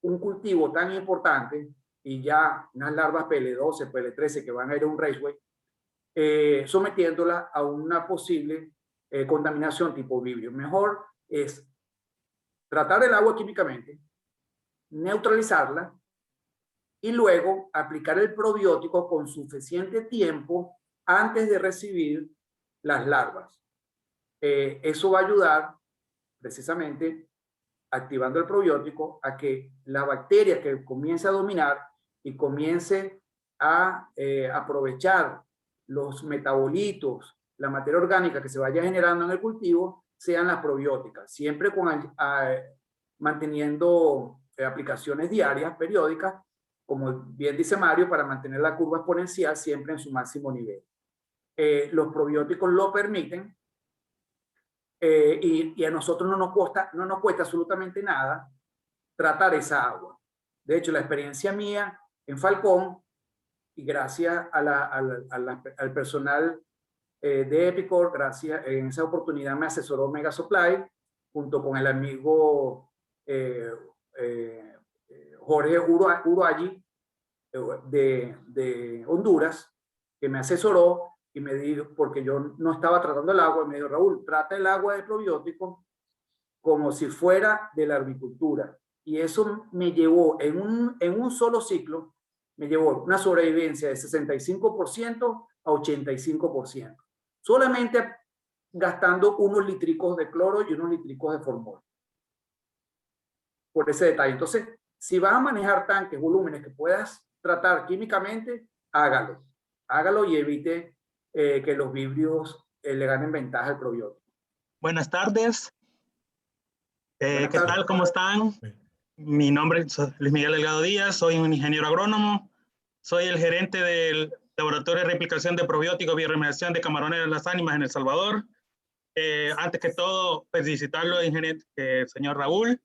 un cultivo tan importante y ya unas larvas PL12, PL13 que van a ir a un raceway, sometiéndola a una posible contaminación tipo vibrio. Mejor es tratar el agua químicamente, neutralizarla y luego aplicar el probiótico con suficiente tiempo antes de recibir las larvas. Eso va a ayudar precisamente, activando el probiótico, a que la bacteria que comience a dominar y comience a aprovechar los metabolitos, la materia orgánica que se vaya generando en el cultivo, sean las probióticas, siempre manteniendo aplicaciones diarias, periódicas, como bien dice Mario, para mantener la curva exponencial siempre en su máximo nivel. Los probióticos lo permiten, y a nosotros no nos cuesta absolutamente nada tratar esa agua. De hecho, la experiencia mía en Falcón, y gracias al personal de Epicor, gracias, en esa oportunidad me asesoró Mega Supply, junto con el amigo Jorge Uruagi de Honduras, que me asesoró y me dijo, porque yo no estaba tratando el agua, y me dijo: Raúl, trata el agua de probióticos como si fuera de la agricultura. Y eso me llevó, en un solo ciclo, me llevó una sobrevivencia de 65% a 85%. Solamente gastando unos litricos de cloro y unos litricos de formol. Por ese detalle. Entonces, si vas a manejar tanques, volúmenes que puedas tratar químicamente, hágalo. Hágalo y evite que los vibrios le ganen ventaja al probiótico. Buenas tardes. Buenas ¿Qué tardes. tal? ¿Cómo están? Mi nombre es Luis Miguel Delgado Díaz, soy un ingeniero agrónomo, soy el gerente del Laboratorio de Replicación de Probióticos y Bioremediación de Camarones de las Ánimas en El Salvador. Antes que todo, felicitarlo, señor Raúl.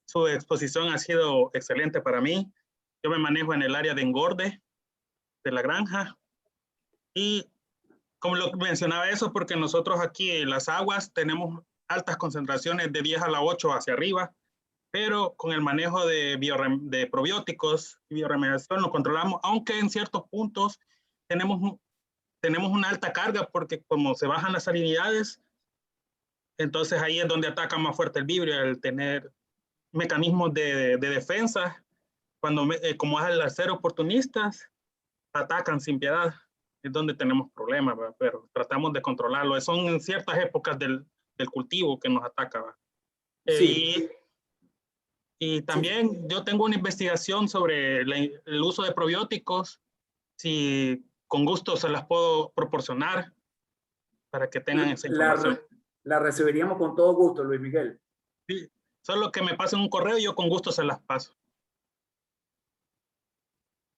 Su exposición ha sido excelente para mí. Yo me manejo en el área de engorde de la granja. Y como lo mencionaba eso, porque nosotros aquí en las aguas tenemos altas concentraciones de 10 a la 8 hacia arriba, pero con el manejo de probióticos y bioremediación lo controlamos, aunque en ciertos puntos tenemos una alta carga, porque como se bajan las salinidades, entonces ahí es donde ataca más fuerte el vibrio, el tener mecanismos de defensa, como es al ser oportunistas, atacan sin piedad, es donde tenemos problemas, ¿verdad? Pero tratamos de controlarlo. Son en ciertas épocas del cultivo que nos ataca, ¿verdad? Sí. Y también yo tengo una investigación sobre el uso de probióticos, si con gusto se las puedo proporcionar para que tengan esa información. La recibiríamos con todo gusto, Luis Miguel. Sí, solo que me pasen un correo y yo con gusto se las paso.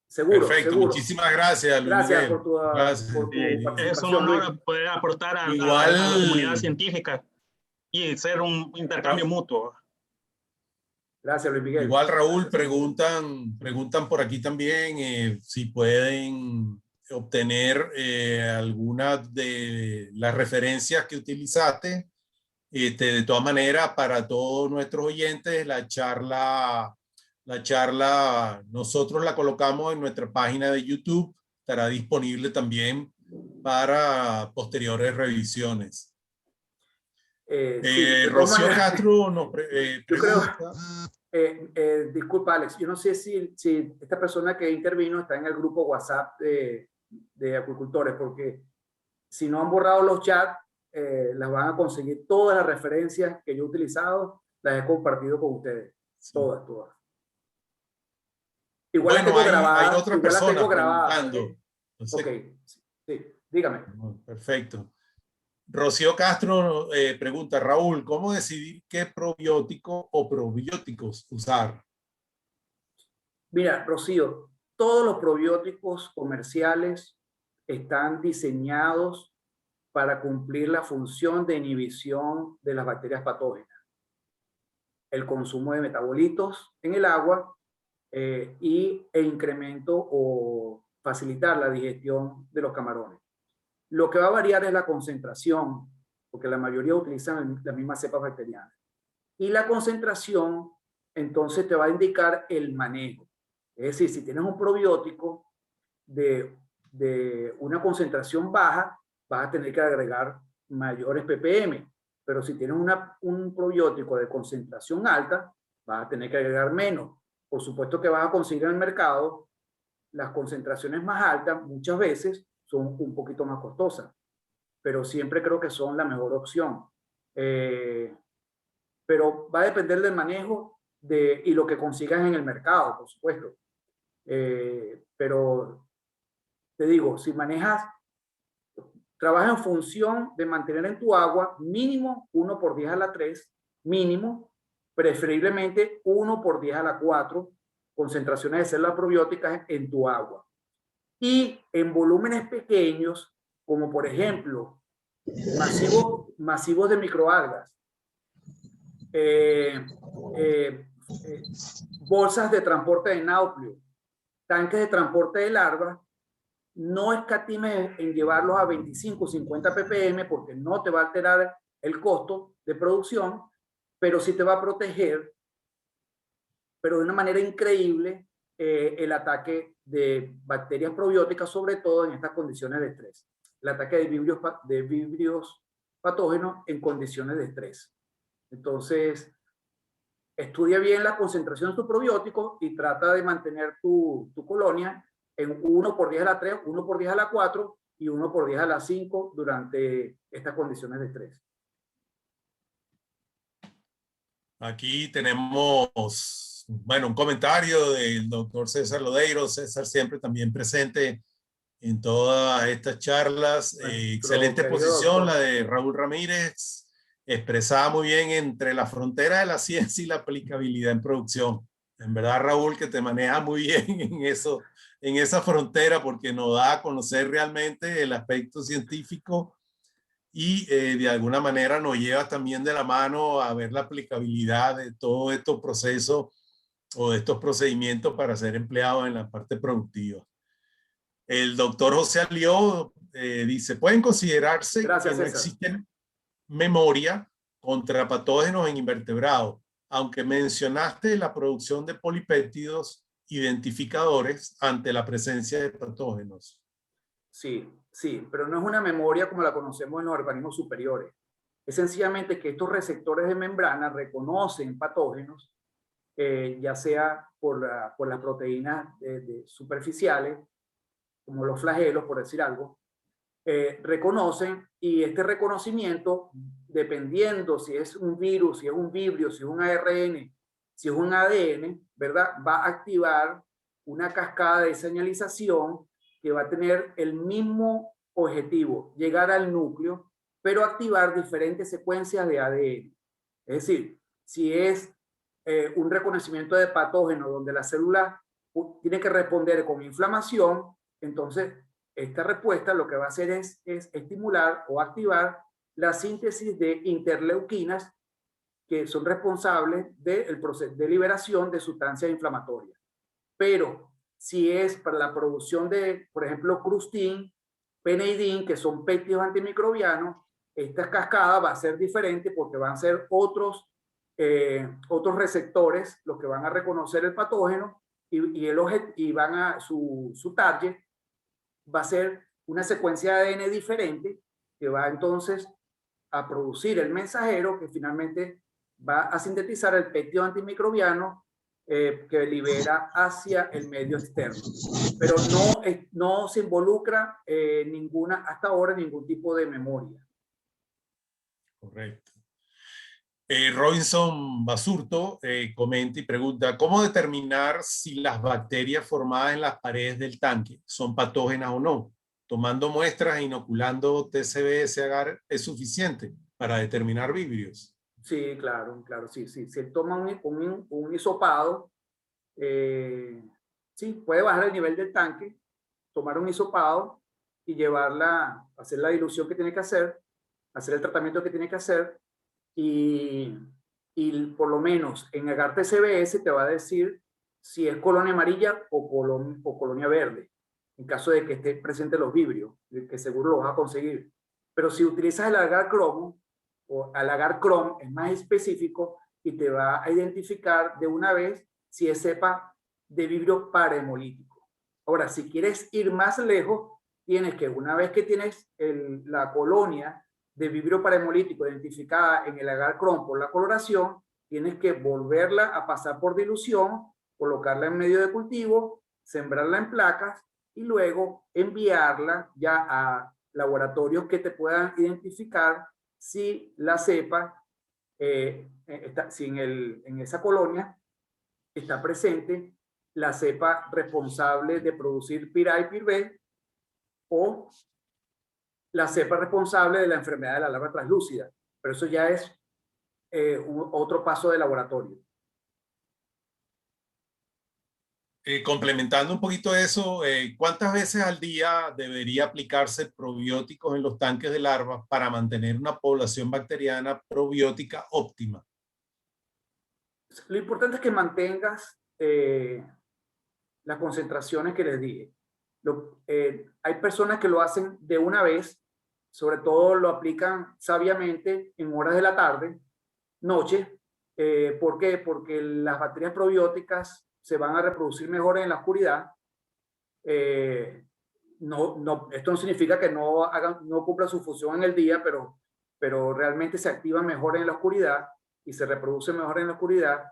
Seguro, Perfecto, seguro. muchísimas gracias, Luis Gracias Miguel. por tu participación. Es un honor poder aportar a la comunidad científica y ser un intercambio mutuo. Gracias, Luis Miguel. Igual, Raúl, preguntan por aquí también si pueden obtener algunas de las referencias que utilizaste. De todas maneras, para todos nuestros oyentes, la charla nosotros la colocamos en nuestra página de YouTube. Estará disponible también para posteriores revisiones. Sí, Rocío Castro nos pregunta. Disculpa, Alex, yo no sé si esta persona que intervino está en el grupo WhatsApp de acuicultores, porque si no han borrado los chats, las van a conseguir. Todas las referencias que yo he utilizado, las he compartido con ustedes. Sí. Todas. Igual bueno, las tengo grabadas. Hay otra persona preguntando. No sé. Ok, sí, dígame. Perfecto. Rocío Castro pregunta: Raúl, ¿cómo decidir qué probiótico o probióticos usar? Mira, Rocío, todos los probióticos comerciales están diseñados para cumplir la función de inhibición de las bacterias patógenas, el consumo de metabolitos en el agua e incremento o facilitar la digestión de los camarones. Lo que va a variar es la concentración, porque la mayoría utilizan las mismas cepas bacterianas. Y la concentración, entonces, te va a indicar el manejo. Es decir, si tienes un probiótico de de una concentración baja, vas a tener que agregar mayores ppm. Pero si tienes un probiótico de concentración alta, vas a tener que agregar menos. Por supuesto que vas a conseguir en el mercado las concentraciones más altas, muchas veces son un poquito más costosas, pero siempre creo que son la mejor opción. Pero va a depender del manejo y lo que consigas en el mercado, por supuesto. Pero te digo, si trabaja en función de mantener en tu agua mínimo 1 por 10 a la 3, mínimo, preferiblemente 1 por 10 a la 4, concentraciones de células probióticas en tu agua. Y en volúmenes pequeños, como por ejemplo, masivos de microalgas, bolsas de transporte de náupleo, tanques de transporte de larvas, no escatimes en llevarlos a 25, 50 ppm porque no te va a alterar el costo de producción, pero sí te va a proteger, pero de una manera increíble, el ataque de bacterias probióticas, sobre todo en estas condiciones de estrés. El ataque de vibrios patógenos en condiciones de estrés. Entonces, estudia bien la concentración de tu probiótico y trata de mantener tu colonia en 1 por 10 a la 3, 1 por 10 a la 4 y 1 por 10 a la 5 durante estas condiciones de estrés. Aquí tenemos, bueno, un comentario del doctor César Lodeiro. César siempre también presente en todas estas charlas. Excelente exposición, la de Raúl Ramírez. Expresaba muy bien entre la frontera de la ciencia y la aplicabilidad en producción. En verdad, Raúl, que te maneja muy bien en eso, en esa frontera, porque nos da a conocer realmente el aspecto científico y de alguna manera nos lleva también de la mano a ver la aplicabilidad de todos estos procesos o de estos procedimientos para ser empleados en la parte productiva. El doctor José Alió dice, pueden considerarse Gracias, que no César. existen memoria contra patógenos en invertebrados, aunque mencionaste la producción de polipéptidos identificadores ante la presencia de patógenos. Sí, sí, pero no es una memoria como la conocemos en los organismos superiores. Es sencillamente que estos receptores de membrana reconocen patógenos, ya sea por las proteínas superficiales, como los flagelos, por decir algo, reconocen, y este reconocimiento, dependiendo si es un virus, si es un vibrio, si es un ARN, si es un ADN, ¿verdad? Va a activar una cascada de señalización que va a tener el mismo objetivo, llegar al núcleo, pero activar diferentes secuencias de ADN. Es decir, si es un reconocimiento de patógeno donde la célula tiene que responder con inflamación, entonces esta respuesta lo que va a hacer es estimular o activar la síntesis de interleuquinas, que son responsables del proceso de liberación de sustancias inflamatorias. Pero si es para la producción de, por ejemplo, crustin, peneidin, que son péptidos antimicrobianos, esta cascada va a ser diferente porque van a ser otros receptores los que van a reconocer el patógeno y van a su target va a ser una secuencia de ADN diferente que va entonces a producir el mensajero que finalmente va a sintetizar el péptido antimicrobiano que libera hacia el medio externo. Pero no se involucra hasta ahora ningún tipo de memoria. Correcto. Robinson Basurto comenta y pregunta, ¿cómo determinar si las bacterias formadas en las paredes del tanque son patógenas o no? Tomando muestras e inoculando TCB/agar es suficiente para determinar vibrios. Sí, claro, sí. Si él toma un hisopado, sí, puede bajar el nivel del tanque, tomar un hisopado y hacer la dilución que tiene que hacer el tratamiento que tiene que hacer, y por lo menos en agar TCBS te va a decir si es colonia amarilla o colonia verde, en caso de que esté presente los vibrios, que seguro lo vas a conseguir. Pero si utilizas el agar cromo, o el agar crom, es más específico y te va a identificar de una vez si es cepa de vibrio parahemolítico. Ahora, si quieres ir más lejos, tienes que, una vez que tienes la colonia de vibrio parahemolítico identificada en el agar Cron por la coloración, tienes que volverla a pasar por dilución, colocarla en medio de cultivo, sembrarla en placas y luego enviarla ya a laboratorios que te puedan identificar si la cepa, si en esa colonia está presente la cepa responsable de producir PIRA y PIRB o la cepa responsable de la enfermedad de la larva translúcida. Pero eso ya es otro paso de laboratorio. Complementando un poquito eso, ¿cuántas veces al día debería aplicarse probióticos en los tanques de larvas para mantener una población bacteriana probiótica óptima? Lo importante es que mantengas las concentraciones que les dije. Hay personas que lo hacen de una vez, sobre todo lo aplican sabiamente en horas de la tarde, noche. ¿Por qué? Porque las bacterias probióticas se van a reproducir mejor en la oscuridad. Esto no significa que no cumplan su función en el día, pero realmente se activan mejor en la oscuridad y se reproducen mejor en la oscuridad.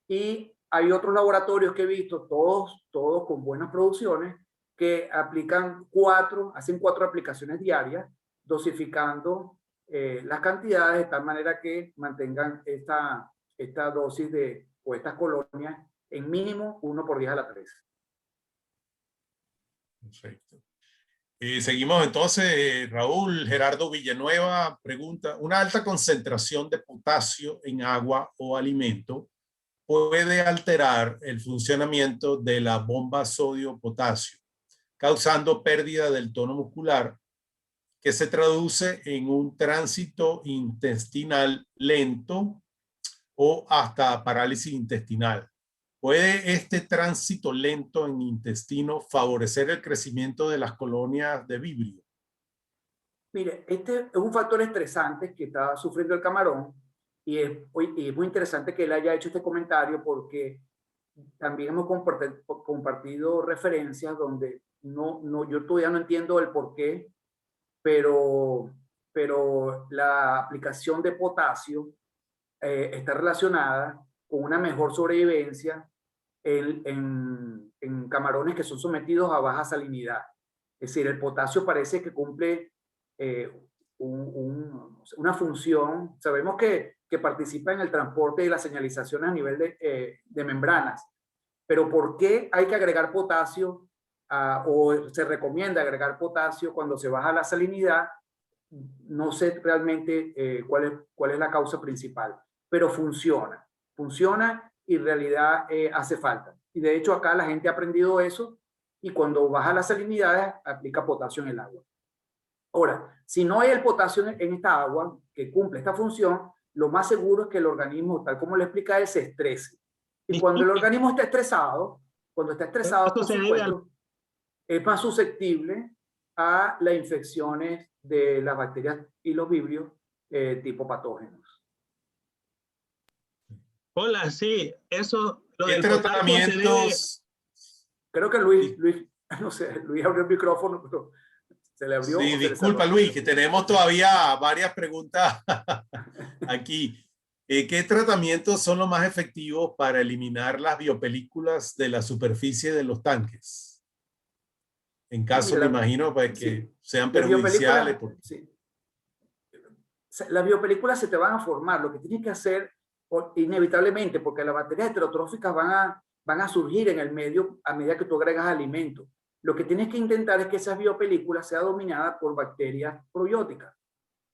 Y hay otros laboratorios que he visto, todos con buenas producciones, que hacen 4 aplicaciones diarias, dosificando las cantidades de tal manera que mantengan esta dosis o estas colonias en mínimo 1 por 10 a la 3. Perfecto. Seguimos entonces, Raúl. Gerardo Villanueva pregunta, ¿una alta concentración de potasio en agua o alimento puede alterar el funcionamiento de la bomba sodio-potasio, causando pérdida del tono muscular, que se traduce en un tránsito intestinal lento o hasta parálisis intestinal? ¿Puede este tránsito lento en intestino favorecer el crecimiento de las colonias de vibrio? Mire, este es un factor estresante que está sufriendo el camarón y es muy interesante que él haya hecho este comentario porque también hemos compartido referencias donde yo todavía no entiendo el por qué, pero la aplicación de potasio está relacionada con una mejor sobrevivencia en camarones que son sometidos a baja salinidad. Es decir, el potasio parece que cumple una función. Sabemos que participa en el transporte y la señalización a nivel de membranas, pero ¿por qué hay que agregar potasio o se recomienda agregar potasio cuando se baja la salinidad? No sé realmente cuál es la causa principal, pero funciona y en realidad hace falta. Y de hecho acá la gente ha aprendido eso y cuando baja la salinidad aplica potasio en el agua. Ahora, si no hay el potasio en esta agua que cumple esta función, lo más seguro es que el organismo, tal como le explica él, se estrese. Y cuando el organismo está estresado, por supuesto, es más susceptible a las infecciones de las bacterias y los vibrios tipo patógenos. Hola, sí, eso. ¿Qué tratamientos? Creo que Luis, no sé, Luis abrió el micrófono, pero se le abrió. Sí, disculpa Luis, que tenemos todavía varias preguntas aquí. ¿Qué tratamientos son los más efectivos para eliminar las biopelículas de la superficie de los tanques? En caso, me imagino, pues, que sean perjudiciales. Sí. Las biopelículas se te van a formar. Lo que tienes que hacer, inevitablemente, porque las bacterias heterotróficas van a surgir en el medio a medida que tú agregas alimentos. Lo que tienes que intentar es que esas biopelículas sean dominadas por bacterias probióticas.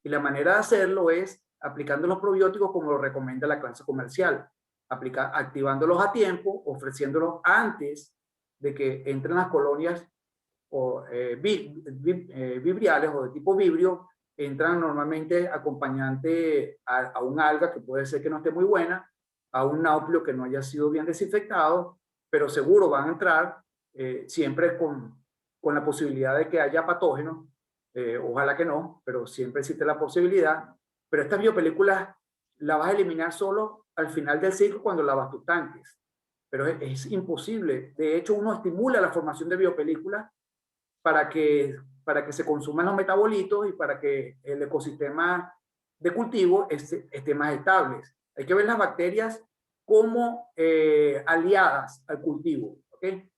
Y la manera de hacerlo es aplicando los probióticos como lo recomienda la clase comercial, activándolos a tiempo, ofreciéndolos antes de que entren las colonias vibriales o de tipo vibrio. Entran normalmente acompañante a un alga que puede ser que no esté muy buena, a un nauplio que no haya sido bien desinfectado, pero seguro van a entrar siempre con la posibilidad de que haya patógenos. Ojalá que no, pero siempre existe la posibilidad. Pero estas biopelículas las vas a eliminar solo al final del ciclo cuando lavas tus tanques. Pero es imposible. De hecho, uno estimula la formación de biopelículas para que se consuman los metabolitos y para que el ecosistema de cultivo esté más estable. Hay que ver las bacterias como aliadas al cultivo, ¿okay?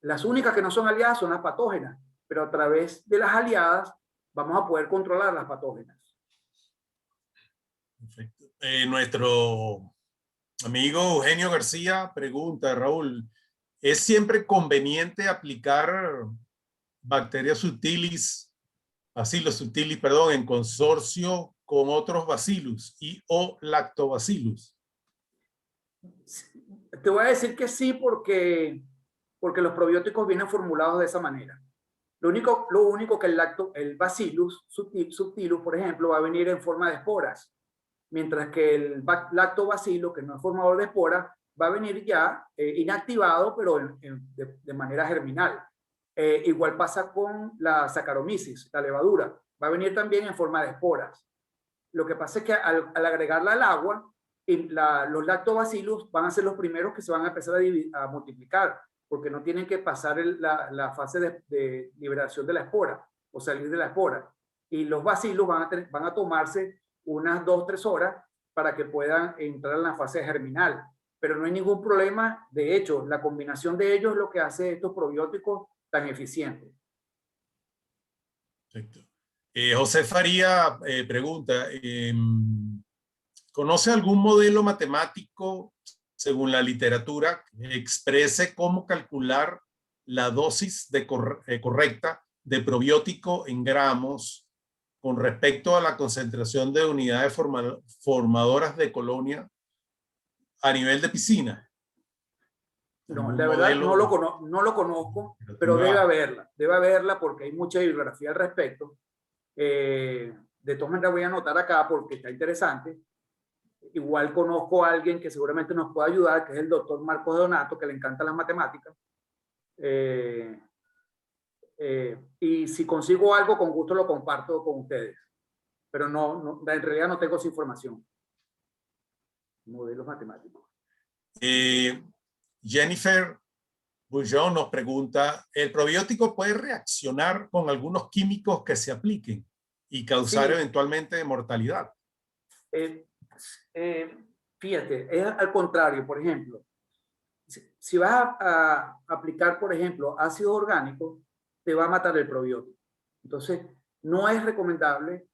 Las únicas que no son aliadas son las patógenas, pero a través de las aliadas vamos a poder controlar las patógenas. Perfecto. Nuestro amigo Eugenio García pregunta, Raúl, ¿es siempre conveniente aplicar Bacteria subtilis, Bacillus subtilis, perdón, en consorcio con otros bacillus o lactobacillus? Te voy a decir que sí porque los probióticos vienen formulados de esa manera. Lo único que el Bacillus subtilus, por ejemplo, va a venir en forma de esporas, mientras que el lactobacillus, que no es formador de esporas, va a venir ya inactivado, pero de manera germinal. Igual pasa con la Saccharomyces, la levadura. Va a venir también en forma de esporas. Lo que pasa es que al agregarla al agua, los lactobacillus van a ser los primeros que se van a empezar a multiplicar, porque no tienen que pasar la fase de liberación de la espora o salir de la espora. Y los bacillus van a tomarse unas 2-3 horas para que puedan entrar en la fase germinal. Pero no hay ningún problema. De hecho, la combinación de ellos es lo que hace estos probióticos tan eficientes. Perfecto. José Faría pregunta, ¿conoce algún modelo matemático, según la literatura, que exprese cómo calcular la dosis correcta de probiótico en gramos con respecto a la concentración de unidades formadoras de colonia a nivel de piscina? No, la verdad no lo conozco, pero debe haberla porque hay mucha bibliografía al respecto. De todas maneras voy a anotar acá porque está interesante. Igual conozco a alguien que seguramente nos puede ayudar, que es el doctor Marcos Donato, que le encantan las matemáticas. Y si consigo algo, con gusto lo comparto con ustedes. Pero en realidad no tengo esa información. Modelos matemáticos. Jennifer Bouillon nos pregunta, ¿el probiótico puede reaccionar con algunos químicos que se apliquen y causar eventualmente mortalidad? Fíjate, es al contrario. Por ejemplo, si vas a aplicar, por ejemplo, ácido orgánico, te va a matar el probiótico. Entonces, no es recomendable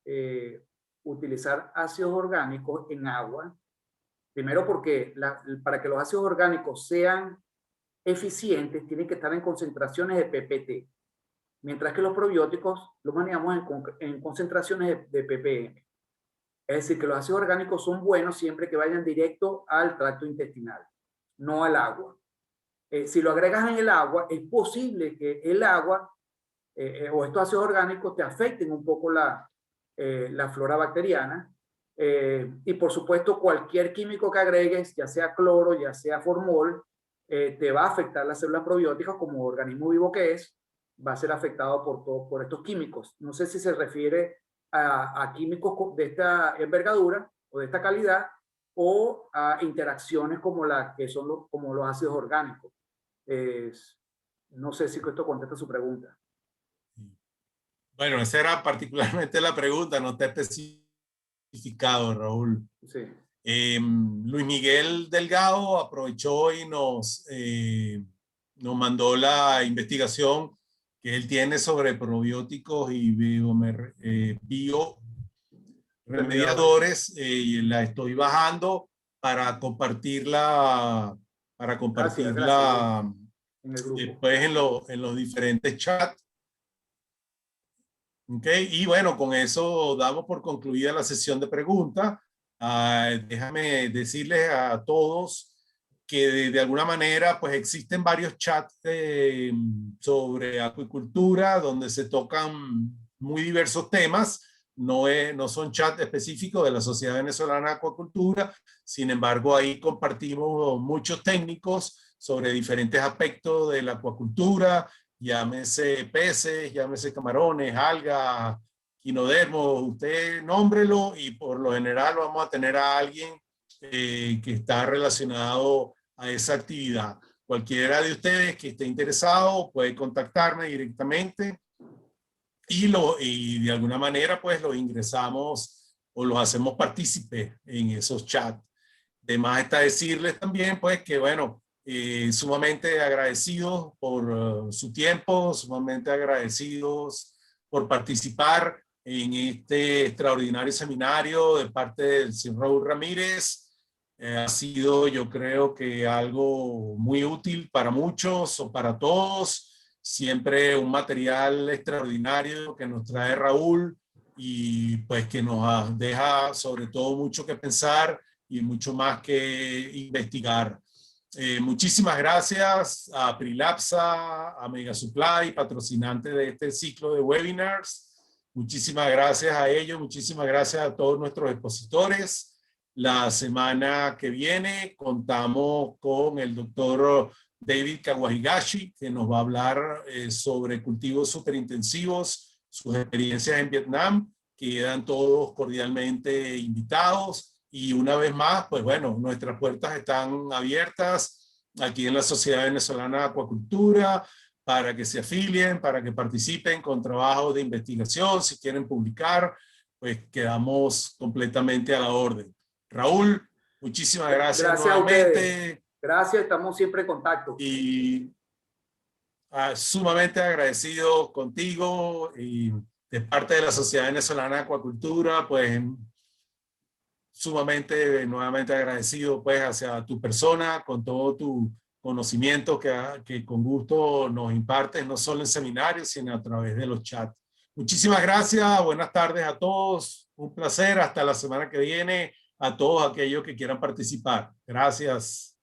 utilizar ácidos orgánicos en agua. Primero porque para que los ácidos orgánicos sean eficientes, tienen que estar en concentraciones de PPT, mientras que los probióticos los manejamos en concentraciones de ppm. Es decir, que los ácidos orgánicos son buenos siempre que vayan directo al tracto intestinal, no al agua. Si lo agregas en el agua, es posible que el agua o estos ácidos orgánicos te afecten un poco la flora bacteriana. Y por supuesto, cualquier químico que agregues, ya sea cloro, ya sea formol, te va a afectar las células probióticas. Como organismo vivo que es, va a ser afectado por estos químicos. No sé si se refiere a químicos de esta envergadura o de esta calidad, o a interacciones como como los ácidos orgánicos. No sé si esto contesta su pregunta. Bueno, esa era particularmente la pregunta, no te especificado, Raúl. Sí. Luis Miguel Delgado aprovechó y nos mandó la investigación que él tiene sobre probióticos y bioremediadores, y la estoy bajando para compartirla En el grupo. después en los diferentes chats. Okay. Y bueno, con eso damos por concluida la sesión de preguntas. Déjame decirles a todos que de alguna manera pues existen varios chats sobre acuicultura donde se tocan muy diversos temas. No son chats específicos de la Sociedad Venezolana de Acuacultura. Sin embargo, ahí compartimos muchos técnicos sobre diferentes aspectos de la acuacultura, llámese peces, llámese camarones, algas, quinodermos, usted nómbrelo, y por lo general vamos a tener a alguien que está relacionado a esa actividad. Cualquiera de ustedes que esté interesado puede contactarme directamente y de alguna manera pues los ingresamos o los hacemos partícipes en esos chats. De más está decirles también pues que bueno, sumamente agradecidos por su tiempo, sumamente agradecidos por participar en este extraordinario seminario de parte del señor Raúl Ramírez. Ha sido, yo creo que algo muy útil para muchos o para todos. Siempre un material extraordinario que nos trae Raúl y pues que nos deja sobre todo mucho que pensar y mucho más que investigar. Muchísimas gracias a Prilapsa, a Mega Supply, patrocinante de este ciclo de webinars. Muchísimas gracias a ellos, muchísimas gracias a todos nuestros expositores. La semana que viene contamos con el doctor David Kawahigashi, que nos va a hablar sobre cultivos superintensivos, sus experiencias en Vietnam. Quedan todos cordialmente invitados. Y una vez más, pues bueno, nuestras puertas están abiertas aquí en la Sociedad Venezolana de Acuacultura para que se afilien, para que participen con trabajos de investigación. Si quieren publicar, pues quedamos completamente a la orden. Raúl, muchísimas gracias nuevamente. Gracias, estamos siempre en contacto. Y sumamente agradecido contigo y de parte de la Sociedad Venezolana de Acuacultura, pues sumamente nuevamente agradecido pues hacia tu persona, con todo tu conocimiento que con gusto nos impartes, no solo en seminarios, sino a través de los chats. Muchísimas gracias, buenas tardes a todos, un placer, hasta la semana que viene, a todos aquellos que quieran participar. Gracias.